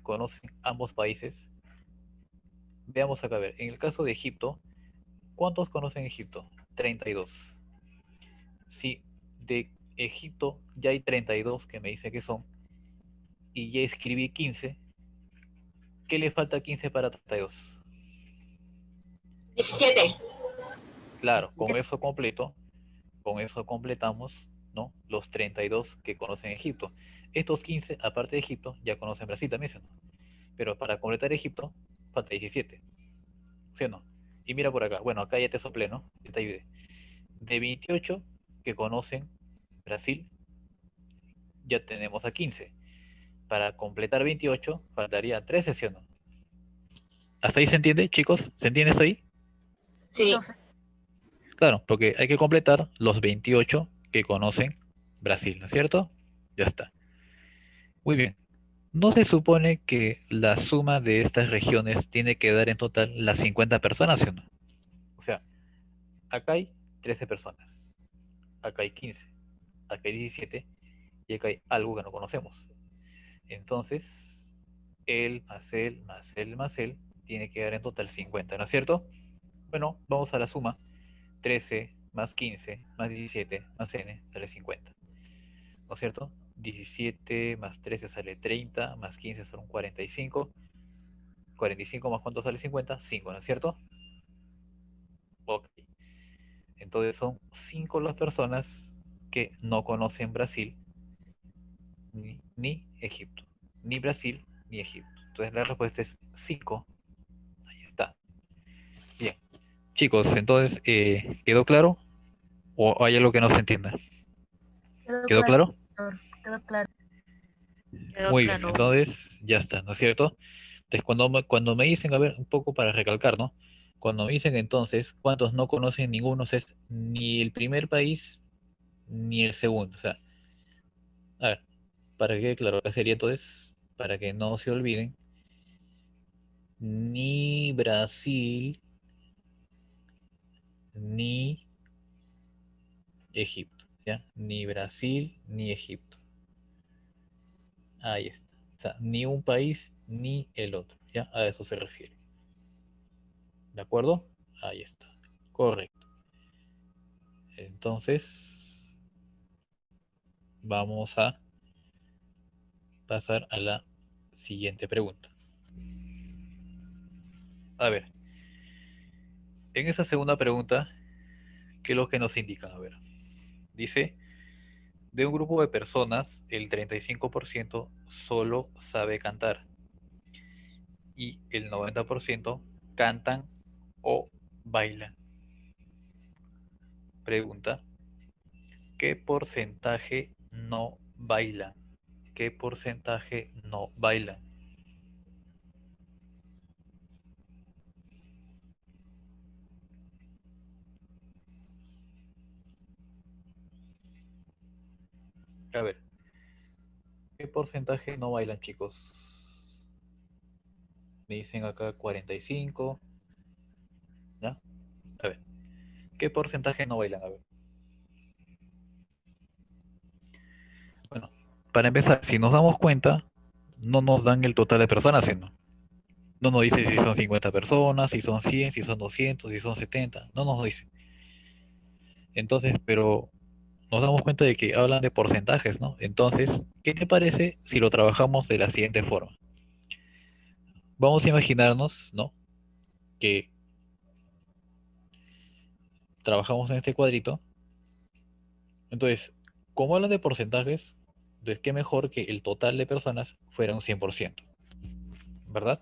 conocen ambos países, veamos acá a ver. En el caso de Egipto, ¿cuántos conocen Egipto? 32. Si de Egipto ya hay 32 que me dice que son, y ya escribí 15. ¿Qué le falta a 15 para 32? 17. Claro, con eso completamos, ¿no? Los 32 que conocen Egipto. Estos 15, aparte de Egipto, ya conocen Brasil también, ¿sí o no? Pero para completar Egipto, falta 17, ¿sí o no? Y mira por acá, bueno, acá ya te soplé, ¿no? Ya te ayudé. De 28 que conocen Brasil, ya tenemos a 15. Para completar 28, faltaría 13, ¿sí o no? ¿Hasta ahí se entiende, chicos? ¿Se entiende hasta ahí? Sí. Profe. Claro, porque hay que completar los 28 que conocen Brasil, ¿no es cierto? Ya está. Muy bien. ¿No se supone que la suma de estas regiones tiene que dar en total las 50 personas, ¿sí o no? O sea, acá hay 13 personas, acá hay 15, acá hay 17 y acá hay algo que no conocemos. Entonces, él más él más él más él tiene que dar en total 50, ¿no es cierto? Bueno, vamos a la suma. 13 más 15 más 17 más n sale 50, ¿no es cierto? 17 más 13 sale 30, más 15 son 45. 45 más cuánto sale 50, 5, ¿no es cierto? Ok. Entonces son 5 las personas que no conocen Brasil ni Egipto. Ni Brasil ni Egipto. Entonces la respuesta es 5. Ahí está. Bien. Chicos, entonces, ¿quedó claro? ¿O hay algo que no se entienda? Quedó ¿Quedó claro, claro? doctor. Quedó claro. Quedó Muy bien, claro. entonces ya está, ¿no es cierto? Entonces cuando me dicen, a ver, un poco para recalcar, ¿no? Cuando me dicen entonces, ¿cuántos no conocen ninguno? Es ni el primer país ni el segundo. O sea, a ver, para que quede claro, ¿qué sería entonces? Para que no se olviden, ni Brasil ni Egipto, ¿ya? Ni Brasil ni Egipto. Ahí está. O sea, ni un país ni el otro, ¿ya? A eso se refiere. ¿De acuerdo? Ahí está. Correcto. Entonces, vamos a pasar a la siguiente pregunta. A ver, en esa segunda pregunta, ¿qué es lo que nos indican? A ver, dice, de un grupo de personas, el 35% solo sabe cantar y el 90% cantan o bailan. Pregunta, ¿qué porcentaje no bailan? ¿Qué porcentaje no bailan? A ver, ¿qué porcentaje no bailan, chicos? Me dicen acá 45, ¿ya? A ver, ¿qué porcentaje no bailan? A ver. Bueno, para empezar, si nos damos cuenta, no nos dan el total de personas, ¿sí? No nos dice si son 50 personas, si son 100, si son 200, si son 70, no nos dice. Entonces, pero nos damos cuenta de que hablan de porcentajes, ¿no? Entonces, ¿qué te parece si lo trabajamos de la siguiente forma? Vamos a imaginarnos, ¿no? Que trabajamos en este cuadrito. Entonces, como hablan de porcentajes, entonces qué mejor que el total de personas fuera un 100%, ¿verdad?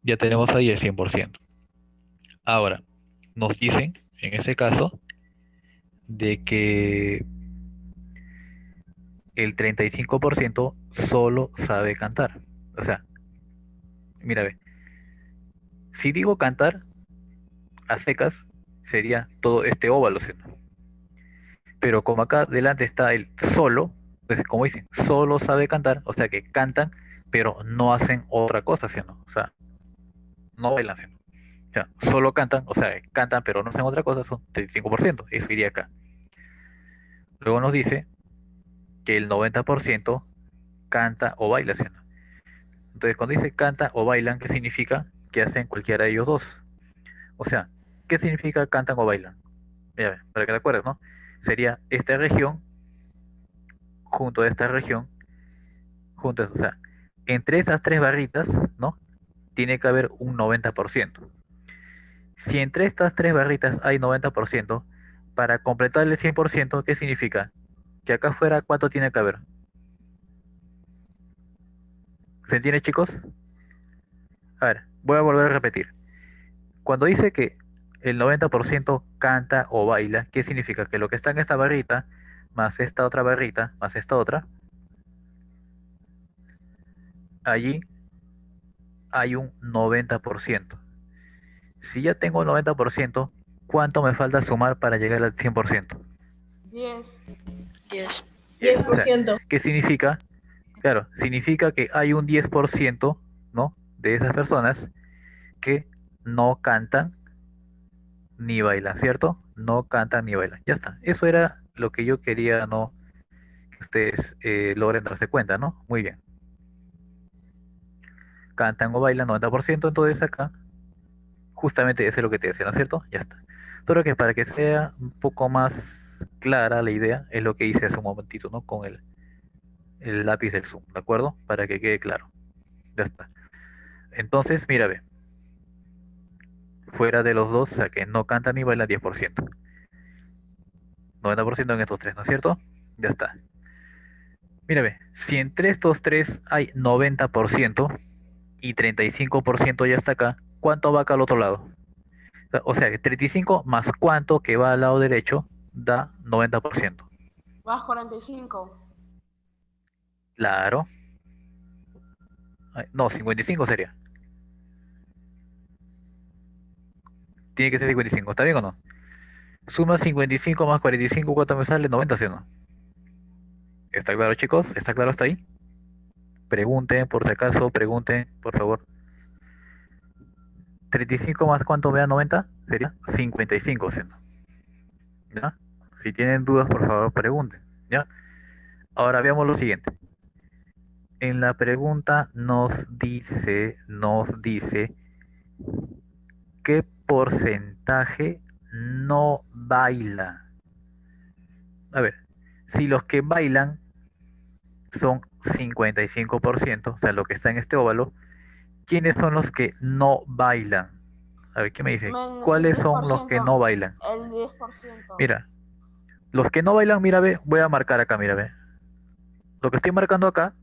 Ya tenemos ahí el 100%. Ahora, nos dicen, en ese caso, de que el 35% solo sabe cantar. O sea, mira, ve, si digo cantar a secas, sería todo este óvalo, ¿sí? Pero como acá delante está el solo, pues como dicen, solo sabe cantar, o sea que cantan, pero no hacen otra cosa, ¿sí? O sea, no bailan, ¿sí? O sea, solo cantan, o sea, cantan, pero no hacen otra cosa, son 35%, eso iría acá. Luego nos dice que el 90% canta o baila, ¿sí? Entonces, cuando dice canta o bailan, ¿qué significa? Que hacen cualquiera de ellos dos. O sea, ¿qué significa cantan o bailan? Mira, para que te acuerdes, ¿no? Sería esta región junto a esta región, junto a, o sea, entre estas tres barritas, ¿no? Tiene que haber un 90%. Si entre estas tres barritas hay 90%, para completar el 100%, ¿qué significa? Que acá afuera, ¿cuánto tiene que haber? ¿Se entiende, chicos? A ver, voy a volver a repetir. Cuando dice que el 90% canta o baila, ¿qué significa? Que lo que está en esta barrita, más esta otra barrita, más esta otra, allí hay un 90%. Si ya tengo el 90%, ¿cuánto me falta sumar para llegar al 100%? 10. 10. O sea, ¿qué significa? Claro, significa que hay un 10%, ¿no? De esas personas que no cantan ni bailan, ¿cierto? No cantan ni bailan. Ya está. Eso era lo que yo quería, ¿no? Que ustedes logren darse cuenta, ¿no? Muy bien. Cantan o bailan 90%, entonces acá justamente eso es lo que te decía, ¿no es cierto? Ya está. Solo que para que sea un poco más clara la idea, es lo que hice hace un momentito, ¿no? Con el lápiz del zoom, ¿de acuerdo? Para que quede claro. Ya está. Entonces, mira, ve. Fuera de los dos, o sea, que no cantan ni bailan 10%. 90% en estos tres, ¿no es cierto? Ya está. Mira, ve. Si entre estos tres hay 90% y 35% ya está acá, ¿cuánto va acá al otro lado? O sea, que 35 más cuánto que va al lado derecho da 90%. Más 45. Claro. Ay, no, 55 sería. Tiene que ser 55. ¿Está bien o no? Suma 55 más 45, ¿cuánto me sale? 90, ¿sí o no? ¿Está claro, chicos? ¿Está claro hasta ahí? Pregunten, por si acaso, pregunten, por favor. 35 más cuánto me da 90? Sería 55, ¿sí o no? ¿Ya? Si tienen dudas, por favor, pregunten. ¿Ya? Ahora veamos lo siguiente. En la pregunta nos dice qué porcentaje no baila. A ver, si los que bailan son 55%, o sea, lo que está en este óvalo, ¿quiénes son los que no bailan? A ver, ¿qué me dice? Menos el ¿Cuáles son los que 10%. no bailan? El 10%. Mira, los que no bailan, mira, ve, voy a marcar acá, mira, ve. Lo que estoy marcando acá,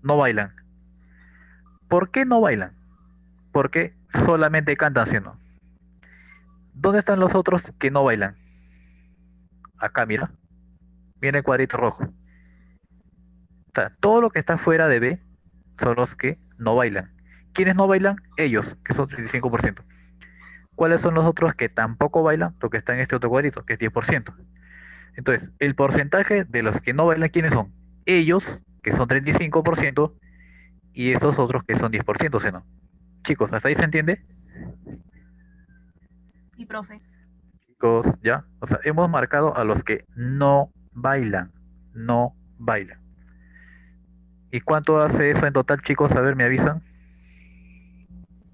no bailan. ¿Por qué no bailan? Porque solamente cantan, ¿sí o no? ¿Dónde están los otros que no bailan? Acá, mira. Viene el cuadrito rojo. O sea, todo lo que está fuera de B son los que no bailan. ¿Quiénes no bailan? Ellos, que son 35%. ¿Cuáles son los otros que tampoco bailan? Lo que está en este otro cuadrito, que es 10%. Entonces, el porcentaje de los que no bailan, ¿quiénes son? Ellos, que son 35%, y estos otros que son 10%, ¿sí o no? Chicos, ¿hasta ahí se entiende? Sí, profe. Chicos, ¿ya? O sea, hemos marcado a los que no bailan. No bailan. ¿Y cuánto hace eso en total, chicos? A ver, ¿me avisan?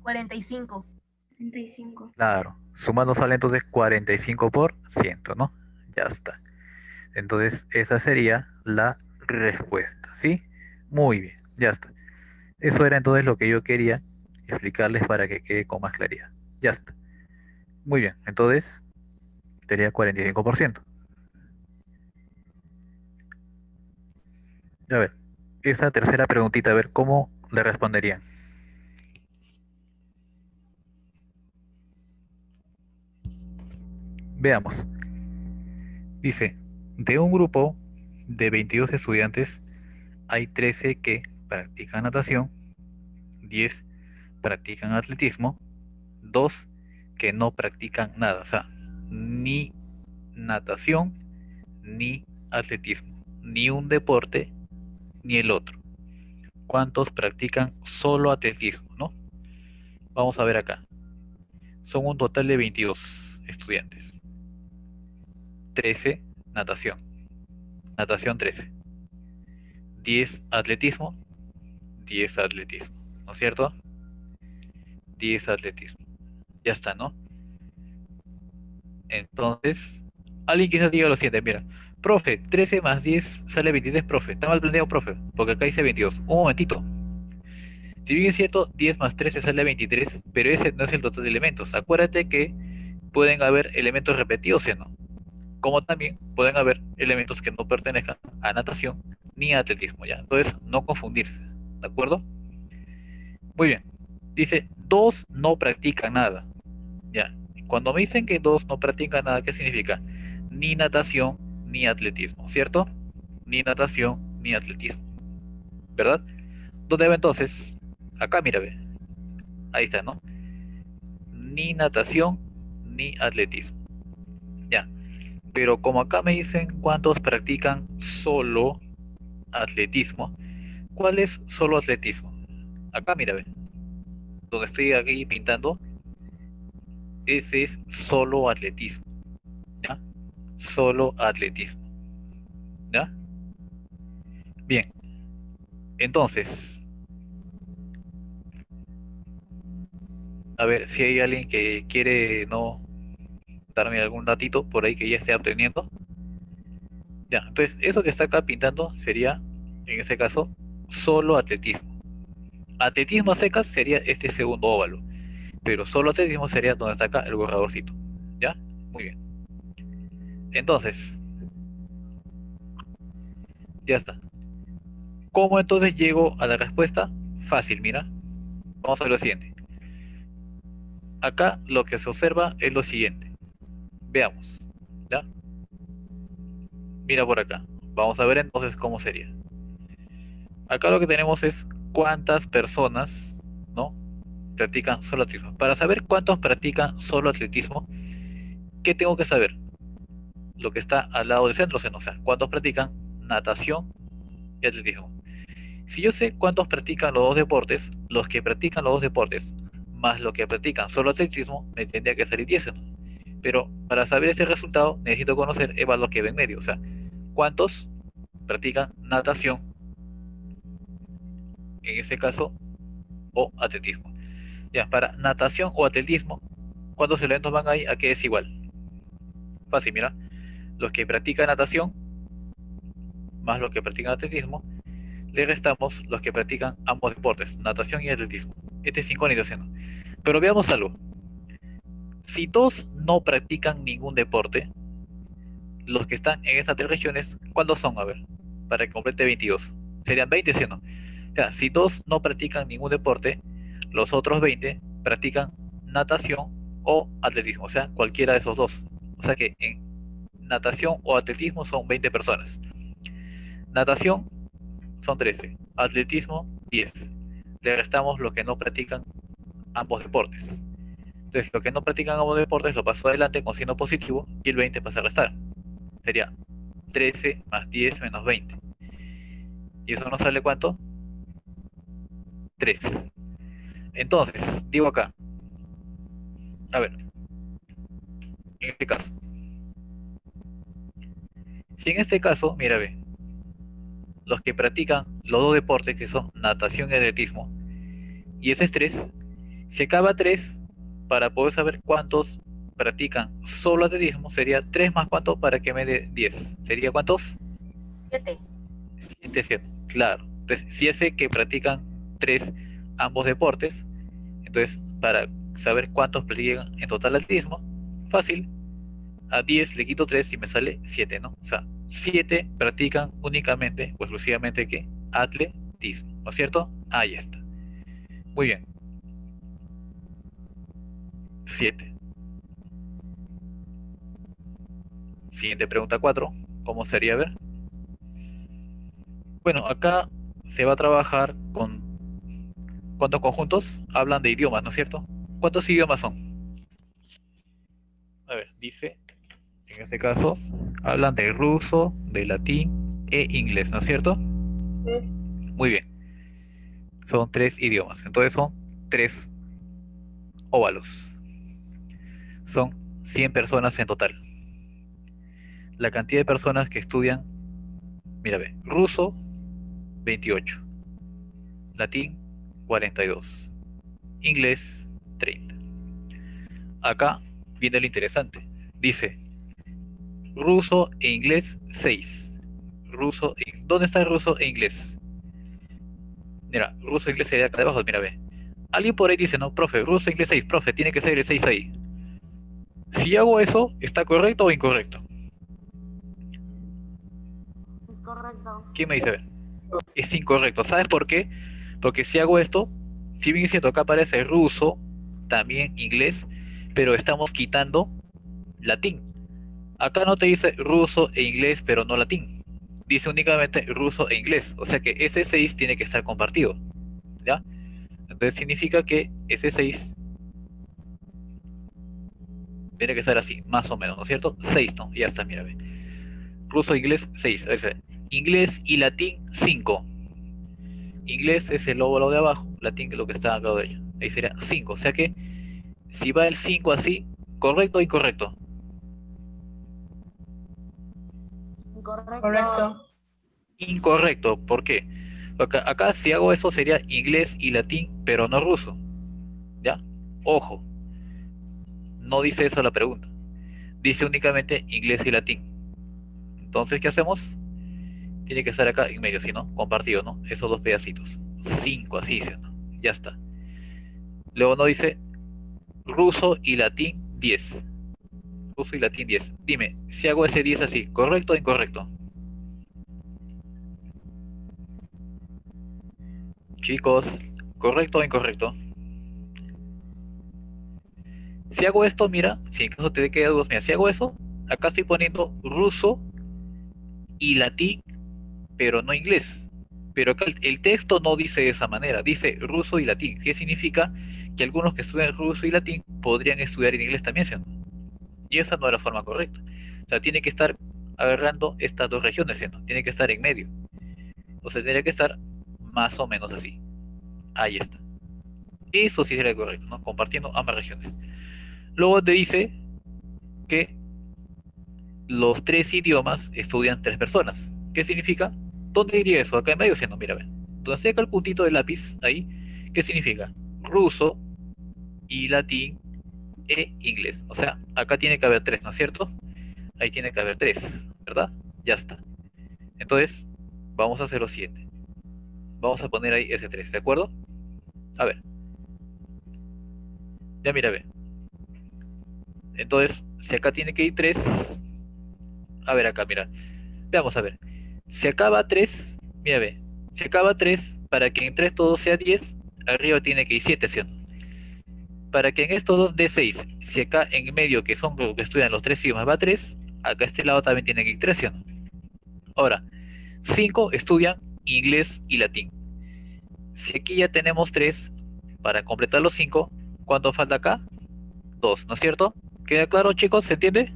45. 35. Claro, sumando sale entonces 45%, ¿no? Ya está. Entonces, esa sería la respuesta, ¿sí? Muy bien, ya está. Eso era entonces lo que yo quería explicarles para que quede con más claridad. Ya está. Muy bien, entonces sería 45%. A ver, esa tercera preguntita, a ver, ¿cómo le responderían? Veamos. Dice, de un grupo de 22 estudiantes, hay 13 que practican natación, 10 practican atletismo, 2 que no practican nada, o sea, ni natación ni atletismo, ni un deporte ni el otro. ¿Cuántos practican solo atletismo, no? Vamos a ver acá. Son un total de 22 estudiantes. 13 natación. Natación 13. 10 atletismo. 10 atletismo. ¿No es cierto? 10 atletismo. Ya está, ¿no? Entonces, alguien quizás diga lo siguiente, mira, Profe, 13 más 10 sale 23, profe. Está mal planteado, profe, porque acá dice 22. Un momentito. Si bien es cierto, 10 más 13 sale 23, pero ese no es el total de elementos. Acuérdate que pueden haber elementos repetidos, ¿sí o no? Como también pueden haber elementos que no pertenezcan a natación ni a atletismo, ¿ya? Entonces, no confundirse, ¿de acuerdo? Muy bien. Dice, dos no practican nada, ¿ya? Cuando me dicen que dos no practican nada, ¿qué significa? Ni natación ni atletismo, ¿cierto? Ni natación ni atletismo, ¿verdad? ¿Dónde va entonces? Acá, mira, ve. Ahí está, ¿no? Ni natación ni atletismo. Ya. Pero como acá me dicen cuántos practican solo atletismo, ¿cuál es solo atletismo? Acá, mira, ve. Donde estoy aquí pintando, ese es solo atletismo. ¿Ya? Solo atletismo. ¿Ya? Bien. Entonces, a ver si hay alguien que quiere no darme algún datito por ahí que ya esté aprendiendo. Ya, entonces eso que está acá pintando sería, en ese caso, solo atletismo. Atletismo a secas sería este segundo óvalo, pero solo atletismo sería donde está acá el borradorcito. ¿Ya? Muy bien. Entonces, ya está. ¿Cómo entonces llego a la respuesta? Fácil, mira. Vamos a ver lo siguiente. Acá lo que se observa es lo siguiente. Veamos. ¿Ya? Mira por acá. Vamos a ver entonces cómo sería. Acá lo que tenemos es cuántas personas, ¿no?, practican solo atletismo. Para saber cuántos practican solo atletismo, ¿qué tengo que saber? Lo que está al lado del centro, o sea, cuántos practican natación y atletismo. Si yo sé cuántos practican los dos deportes, los que practican los dos deportes, más los que practican solo atletismo, me tendría que salir 10, ¿no? Pero para saber este resultado, necesito conocer el valor que ve en medio, o sea, cuántos practican natación, en ese caso, o atletismo. Ya, para natación o atletismo, ¿cuántos elementos van ahí? ¿A qué es igual? Fácil, mira. Los que practican natación más los que practican atletismo, le restamos los que practican ambos deportes, natación y atletismo. Este es incógnito, ¿sí? Pero veamos algo. Si dos no practican ningún deporte, los que están en estas tres regiones, ¿cuántos son? A ver, para que complete 22. Serían 20, ¿sí o no? O sea, si dos no practican ningún deporte, los otros 20 practican natación o atletismo, o sea, cualquiera de esos dos. O sea que en natación o atletismo son 20 personas. Natación son 13, atletismo 10. Le restamos los que no practican ambos deportes. Entonces, los que no practican ambos deportes lo paso adelante con signo positivo y el 20 pasa a restar. Sería 13 más 10 menos 20. ¿Y eso nos sale cuánto? 3. Entonces, digo acá, a ver, en este caso, si en este caso, mira, ve, los que practican los dos deportes que son natación y atletismo, y ese es 3, se acaba 3 para poder saber cuántos practican solo atletismo, sería 3 más cuánto para que me dé 10. ¿Sería cuántos? 7. 7, 7, claro. Entonces, si ese que practican 3 ambos deportes, entonces para saber cuántos practican en total atletismo, fácil, a 10 le quito 3 y me sale 7, ¿no? O sea, 7 practican únicamente o exclusivamente ¿qué? Atletismo, ¿no es cierto? Ahí está. Muy bien. 7. Siguiente pregunta 4. ¿Cómo sería? A ver. Bueno, acá se va a trabajar con cuántos conjuntos hablan de idiomas, ¿no es cierto? ¿Cuántos idiomas son? A ver, dice, en este caso, hablan de ruso, de latín e inglés, ¿no es cierto? Muy bien. Son 3 idiomas. Entonces son 3 óvalos. Son 100 personas en total. La cantidad de personas que estudian, mira, ve, ruso, 28. Latín, 42. Inglés, 30. Acá viene lo interesante. Dice, ruso e inglés 6. ¿Dónde está el ruso e inglés? Mira, ruso e inglés sería acá debajo, mira, ve. Alguien por ahí dice, no, profe, ruso e inglés 6, profe, tiene que ser el 6 ahí. Si hago eso, ¿está correcto o incorrecto? Correcto. ¿Quién me dice? A ver. Es incorrecto. ¿Sabes por qué? Porque si hago esto, si bien es cierto, acá aparece ruso, también inglés, pero estamos quitando latín. Acá no te dice ruso e inglés, pero no latín. Dice únicamente ruso e inglés. O sea que ese 6 tiene que estar compartido. ¿Ya? Entonces significa que ese 6 tiene que estar así, más o menos, ¿no es cierto? 6, ¿no? Ya está, mira, ve. Ruso e inglés 6. A ver, inglés y latín 5. Inglés es el óvalo de abajo, latín que es lo que está acá de ello. Ahí sería 5. O sea que si va el 5 así, ¿correcto o incorrecto? Incorrecto. Correcto. Incorrecto. ¿Por qué? Porque acá si hago eso sería inglés y latín, pero no ruso. ¿Ya? Ojo. No dice eso la pregunta. Dice únicamente inglés y latín. Entonces, ¿qué hacemos? Tiene que estar acá en medio, ¿sí, no? Compartido, ¿no? Esos dos pedacitos. 5 así, ¿sí, no? Ya está. Luego no dice ruso y latín 10. Ruso y latín 10. Dime, si hago ese 10 así, ¿correcto o incorrecto? Chicos, ¿correcto o incorrecto? Si hago esto, mira, si en caso te queda dudas, mira, si hago eso, acá estoy poniendo ruso y latín, pero no inglés. Pero acá el texto no dice de esa manera, dice ruso y latín. ¿Qué significa? Que algunos que estudian ruso y latín podrían estudiar en inglés también, ¿sí? Y esa no es la forma correcta. O sea, tiene que estar agarrando estas dos regiones, ¿sí? Tiene que estar en medio. O sea, tendría que estar más o menos así. Ahí está. Eso sí sería correcto, ¿no? Compartiendo ambas regiones. Luego te dice que los tres idiomas estudian tres personas. ¿Qué significa? ¿Dónde diría eso? Acá en medio, si no, mira, ven. Donde está acá el puntito del lápiz, ahí, ¿qué significa? Ruso y latín e inglés. O sea, acá tiene que haber tres, ¿no es cierto? Ahí tiene que haber tres, ¿verdad? Ya está. Entonces, vamos a hacer lo siguiente. Vamos a poner ahí ese 3, ¿de acuerdo? A ver. Ya mira, ve. Entonces, si acá tiene que ir 3, a ver acá, mira. Veamos a ver. Si acaba 3, mira, ve. Si acaba 3, para que en 3 todo sea 10, arriba tiene que ir 7, ¿sí o no? Para que en estos dos dé 6, si acá en medio, que son los que estudian los tres idiomas, va 3, acá este lado también tiene que ir 3, ¿sí o no? Ahora, 5 estudian inglés y latín. Si aquí ya tenemos 3, para completar los 5, ¿cuánto falta acá? 2, ¿no es cierto? ¿Queda claro, chicos? ¿Se entiende?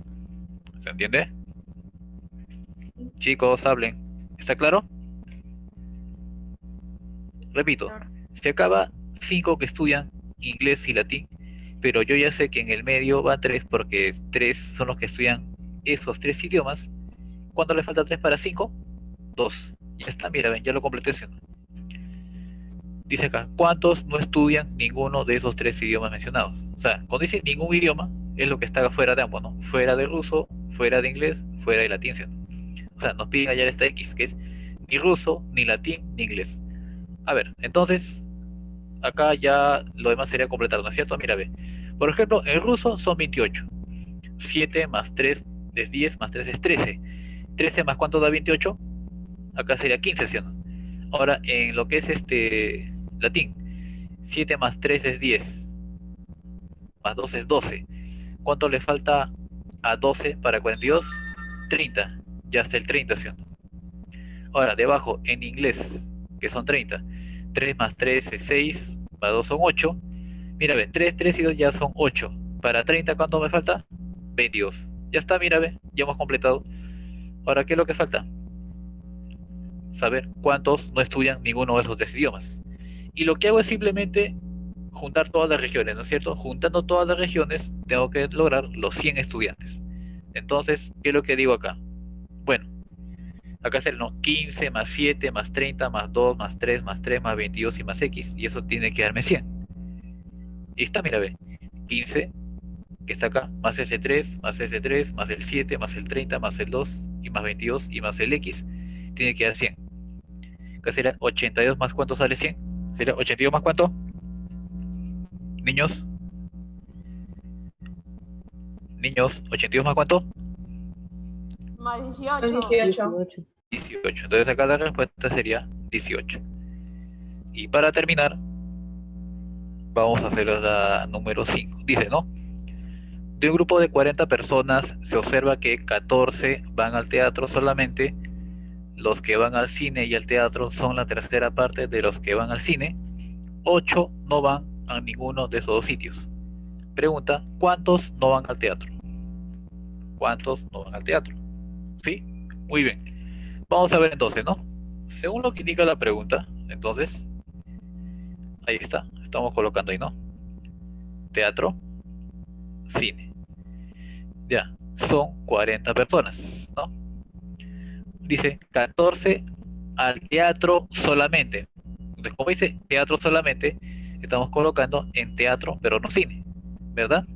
¿Se entiende? Chicos, hablen. ¿Está claro? Repito, se acaba 5 que estudian inglés y latín, pero yo ya sé que en el medio va 3 porque 3 son los que estudian esos tres idiomas. ¿Cuánto le falta 3 para 5? 2. Ya está, mira, ven, ya lo completé. ¿Sí? Dice acá, ¿cuántos no estudian ninguno de esos tres idiomas mencionados? O sea, cuando dice ningún idioma, es lo que está fuera de ambos, ¿no? Fuera de ruso, fuera de inglés, fuera de latín. ¿Sí? O sea, nos piden hallar esta X, que es ni ruso, ni latín, ni inglés. A ver, entonces, acá ya lo demás sería completar, ¿no es cierto? Mira, ve. Por ejemplo, en ruso son 28. 7 más 3 es 10, más 3 es 13. 13 más ¿cuánto da 28? Acá sería 15, ¿sí o no? Ahora, en lo que es latín, 7 más 3 es 10, más 2 es 12. ¿Cuánto le falta a 12 para 42? 30. Ya está el 30, ¿sí o no? Ahora, debajo, en inglés, que son 30. 3 más 3 es 6, más 2 son 8. Mira, ve, 3, 3 y 2 ya son 8. Para 30, ¿cuánto me falta? 22. Ya está, mira, ve, ya hemos completado. Ahora, ¿qué es lo que falta? Saber cuántos no estudian ninguno de esos tres idiomas. Y lo que hago es simplemente juntar todas las regiones, ¿no es cierto? Juntando todas las regiones, tengo que lograr los 100 estudiantes. Entonces, ¿qué es lo que digo acá? Bueno, acá sería, ¿no? 15 más 7 más 30 más 2 más 3 más 3 más 22 y más X. Y eso tiene que darme 100. Y está, mira, ve. 15 que está acá, más S3, más S3, más el 7, más el 30, más el 2, y más 22, y más el X, tiene que dar 100. Acá será 82 más cuánto sale 100. ¿Será 82 más cuánto? Niños, niños, 82 más cuánto? Más 18. 18. 18. Entonces acá la respuesta sería 18. Y para terminar, vamos a hacer la número 5. Dice, ¿no? De un grupo de 40 personas se observa que 14 van al teatro solamente. Los que van al cine y al teatro son la tercera parte de los que van al cine. 8 no van a ninguno de esos dos sitios. Pregunta, ¿cuántos no van al teatro? ¿Cuántos no van al teatro? ¿Sí? Muy bien. Vamos a ver entonces, ¿no? Según lo que indica la pregunta, entonces, ahí está, estamos colocando ahí, ¿no? Teatro, cine. Ya, son 40 personas, ¿no? Dice 14 al teatro solamente. Entonces, como dice teatro solamente, estamos colocando en teatro, pero no cine, ¿verdad?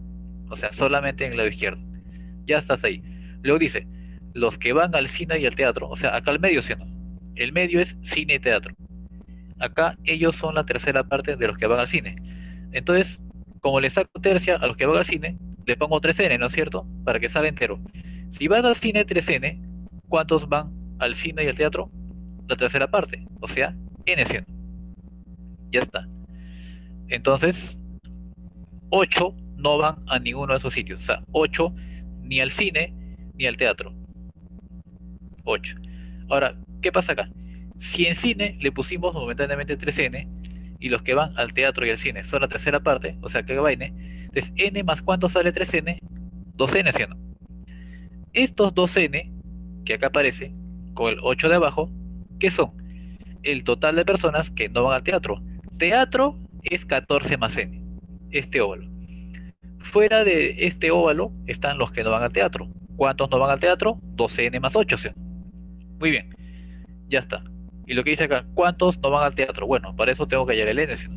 O sea, solamente en el lado izquierdo. Ya estás ahí. Luego dice, los que van al cine y al teatro, o sea, acá el medio, ¿sí o no? El medio es cine y teatro. Acá ellos son la tercera parte de los que van al cine. Entonces, como le saco tercia a los que van al cine, le pongo 3N, ¿no es cierto? Para que salga entero. Si van al cine 3N, ¿cuántos van al cine y al teatro? La tercera parte, o sea, N100. Ya está. Entonces, 8 no van a ninguno de esos sitios. O sea, 8 ni al cine ni al teatro. 8. Ahora, ¿qué pasa acá? Si en cine le pusimos momentáneamente 3N y los que van al teatro y al cine son la tercera parte, o sea que va N, entonces N más cuánto sale 3N, 2N, ¿sí o no? Estos 2N que acá aparece con el 8 de abajo, ¿qué son? El total de personas que no van al teatro. Teatro es 14 más N, este óvalo. Fuera de este óvalo están los que no van al teatro. ¿Cuántos no van al teatro? 12N más 8, ¿sí? Muy bien, ya está. Y lo que dice acá, ¿cuántos no van al teatro? Bueno, para eso tengo que hallar el N, ¿sí?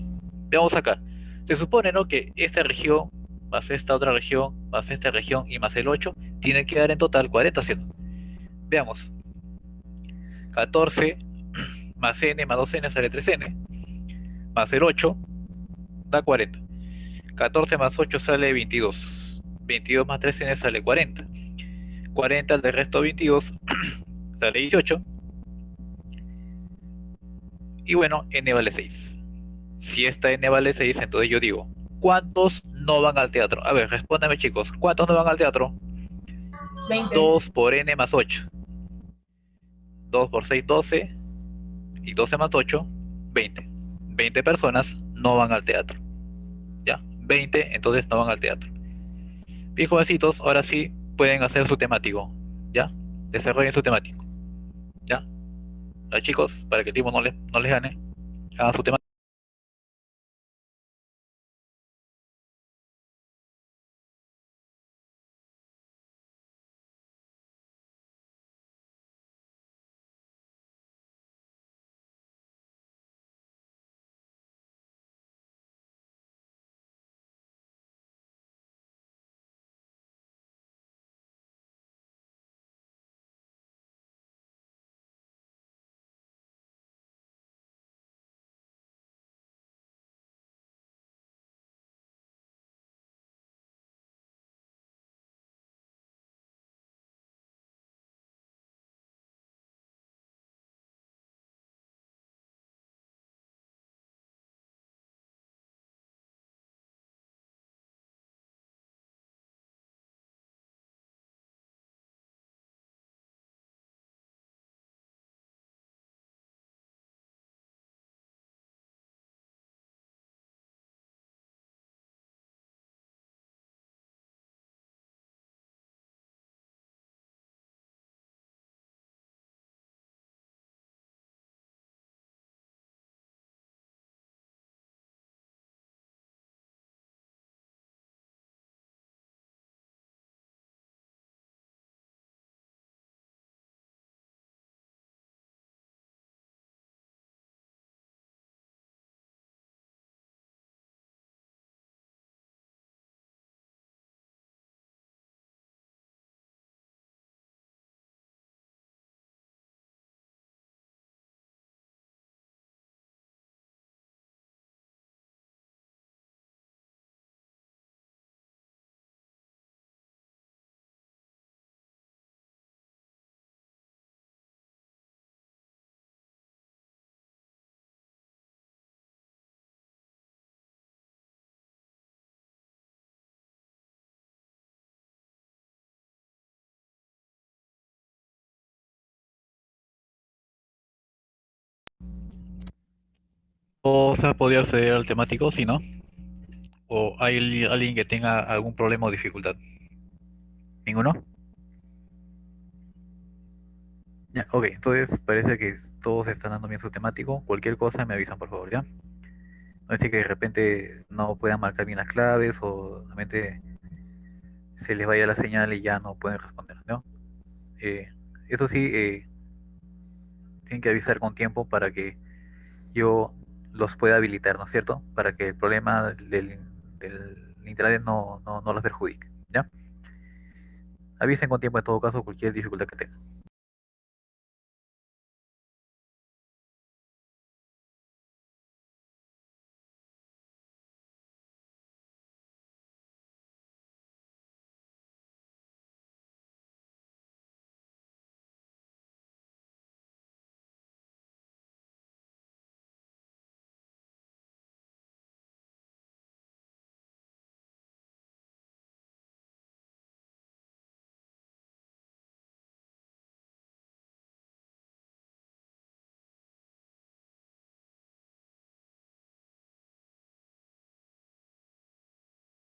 Veamos acá. Se supone, ¿no?, que esta región, más esta otra región, más esta región y más el 8, tiene que dar en total 40, ¿sí? Veamos. 14 más N más 2N sale 3N, más el 8 da 40. 14 más 8 sale 22. 22 más 3N sale 40. 40 del resto 22 sale 18. Y bueno, N vale 6. Si esta N vale 6, entonces yo digo, ¿cuántos no van al teatro? A ver, respóndame chicos, ¿cuántos no van al teatro? 20. 2 por N más 8. 2 por 6, 12. Y 12 más 8, 20. 20 personas no van al teatro. ¿Ya? 20, entonces no van al teatro. Bien, jovencitos, ahora sí pueden hacer su temático. ¿Ya? Desarrollen su temático. ¿Ya? A chicos, para que el tiempo no les gane, hagan su temático. ¿O se ha podido acceder al temático? Si no. ¿O hay alguien que tenga algún problema o dificultad? ¿Ninguno? Ya, ok, entonces parece que todos están dando bien su temático. Cualquier cosa me avisan, por favor, ¿ya? No es que de repente no puedan marcar bien las claves o realmente se les vaya la señal y ya no pueden responder, ¿no? Eh, Eso sí, tienen que avisar con tiempo para que yo los pueda habilitar, ¿no es cierto? Para que el problema del internet no los perjudique, ¿ya? Avisen con tiempo en todo caso cualquier dificultad que tengan.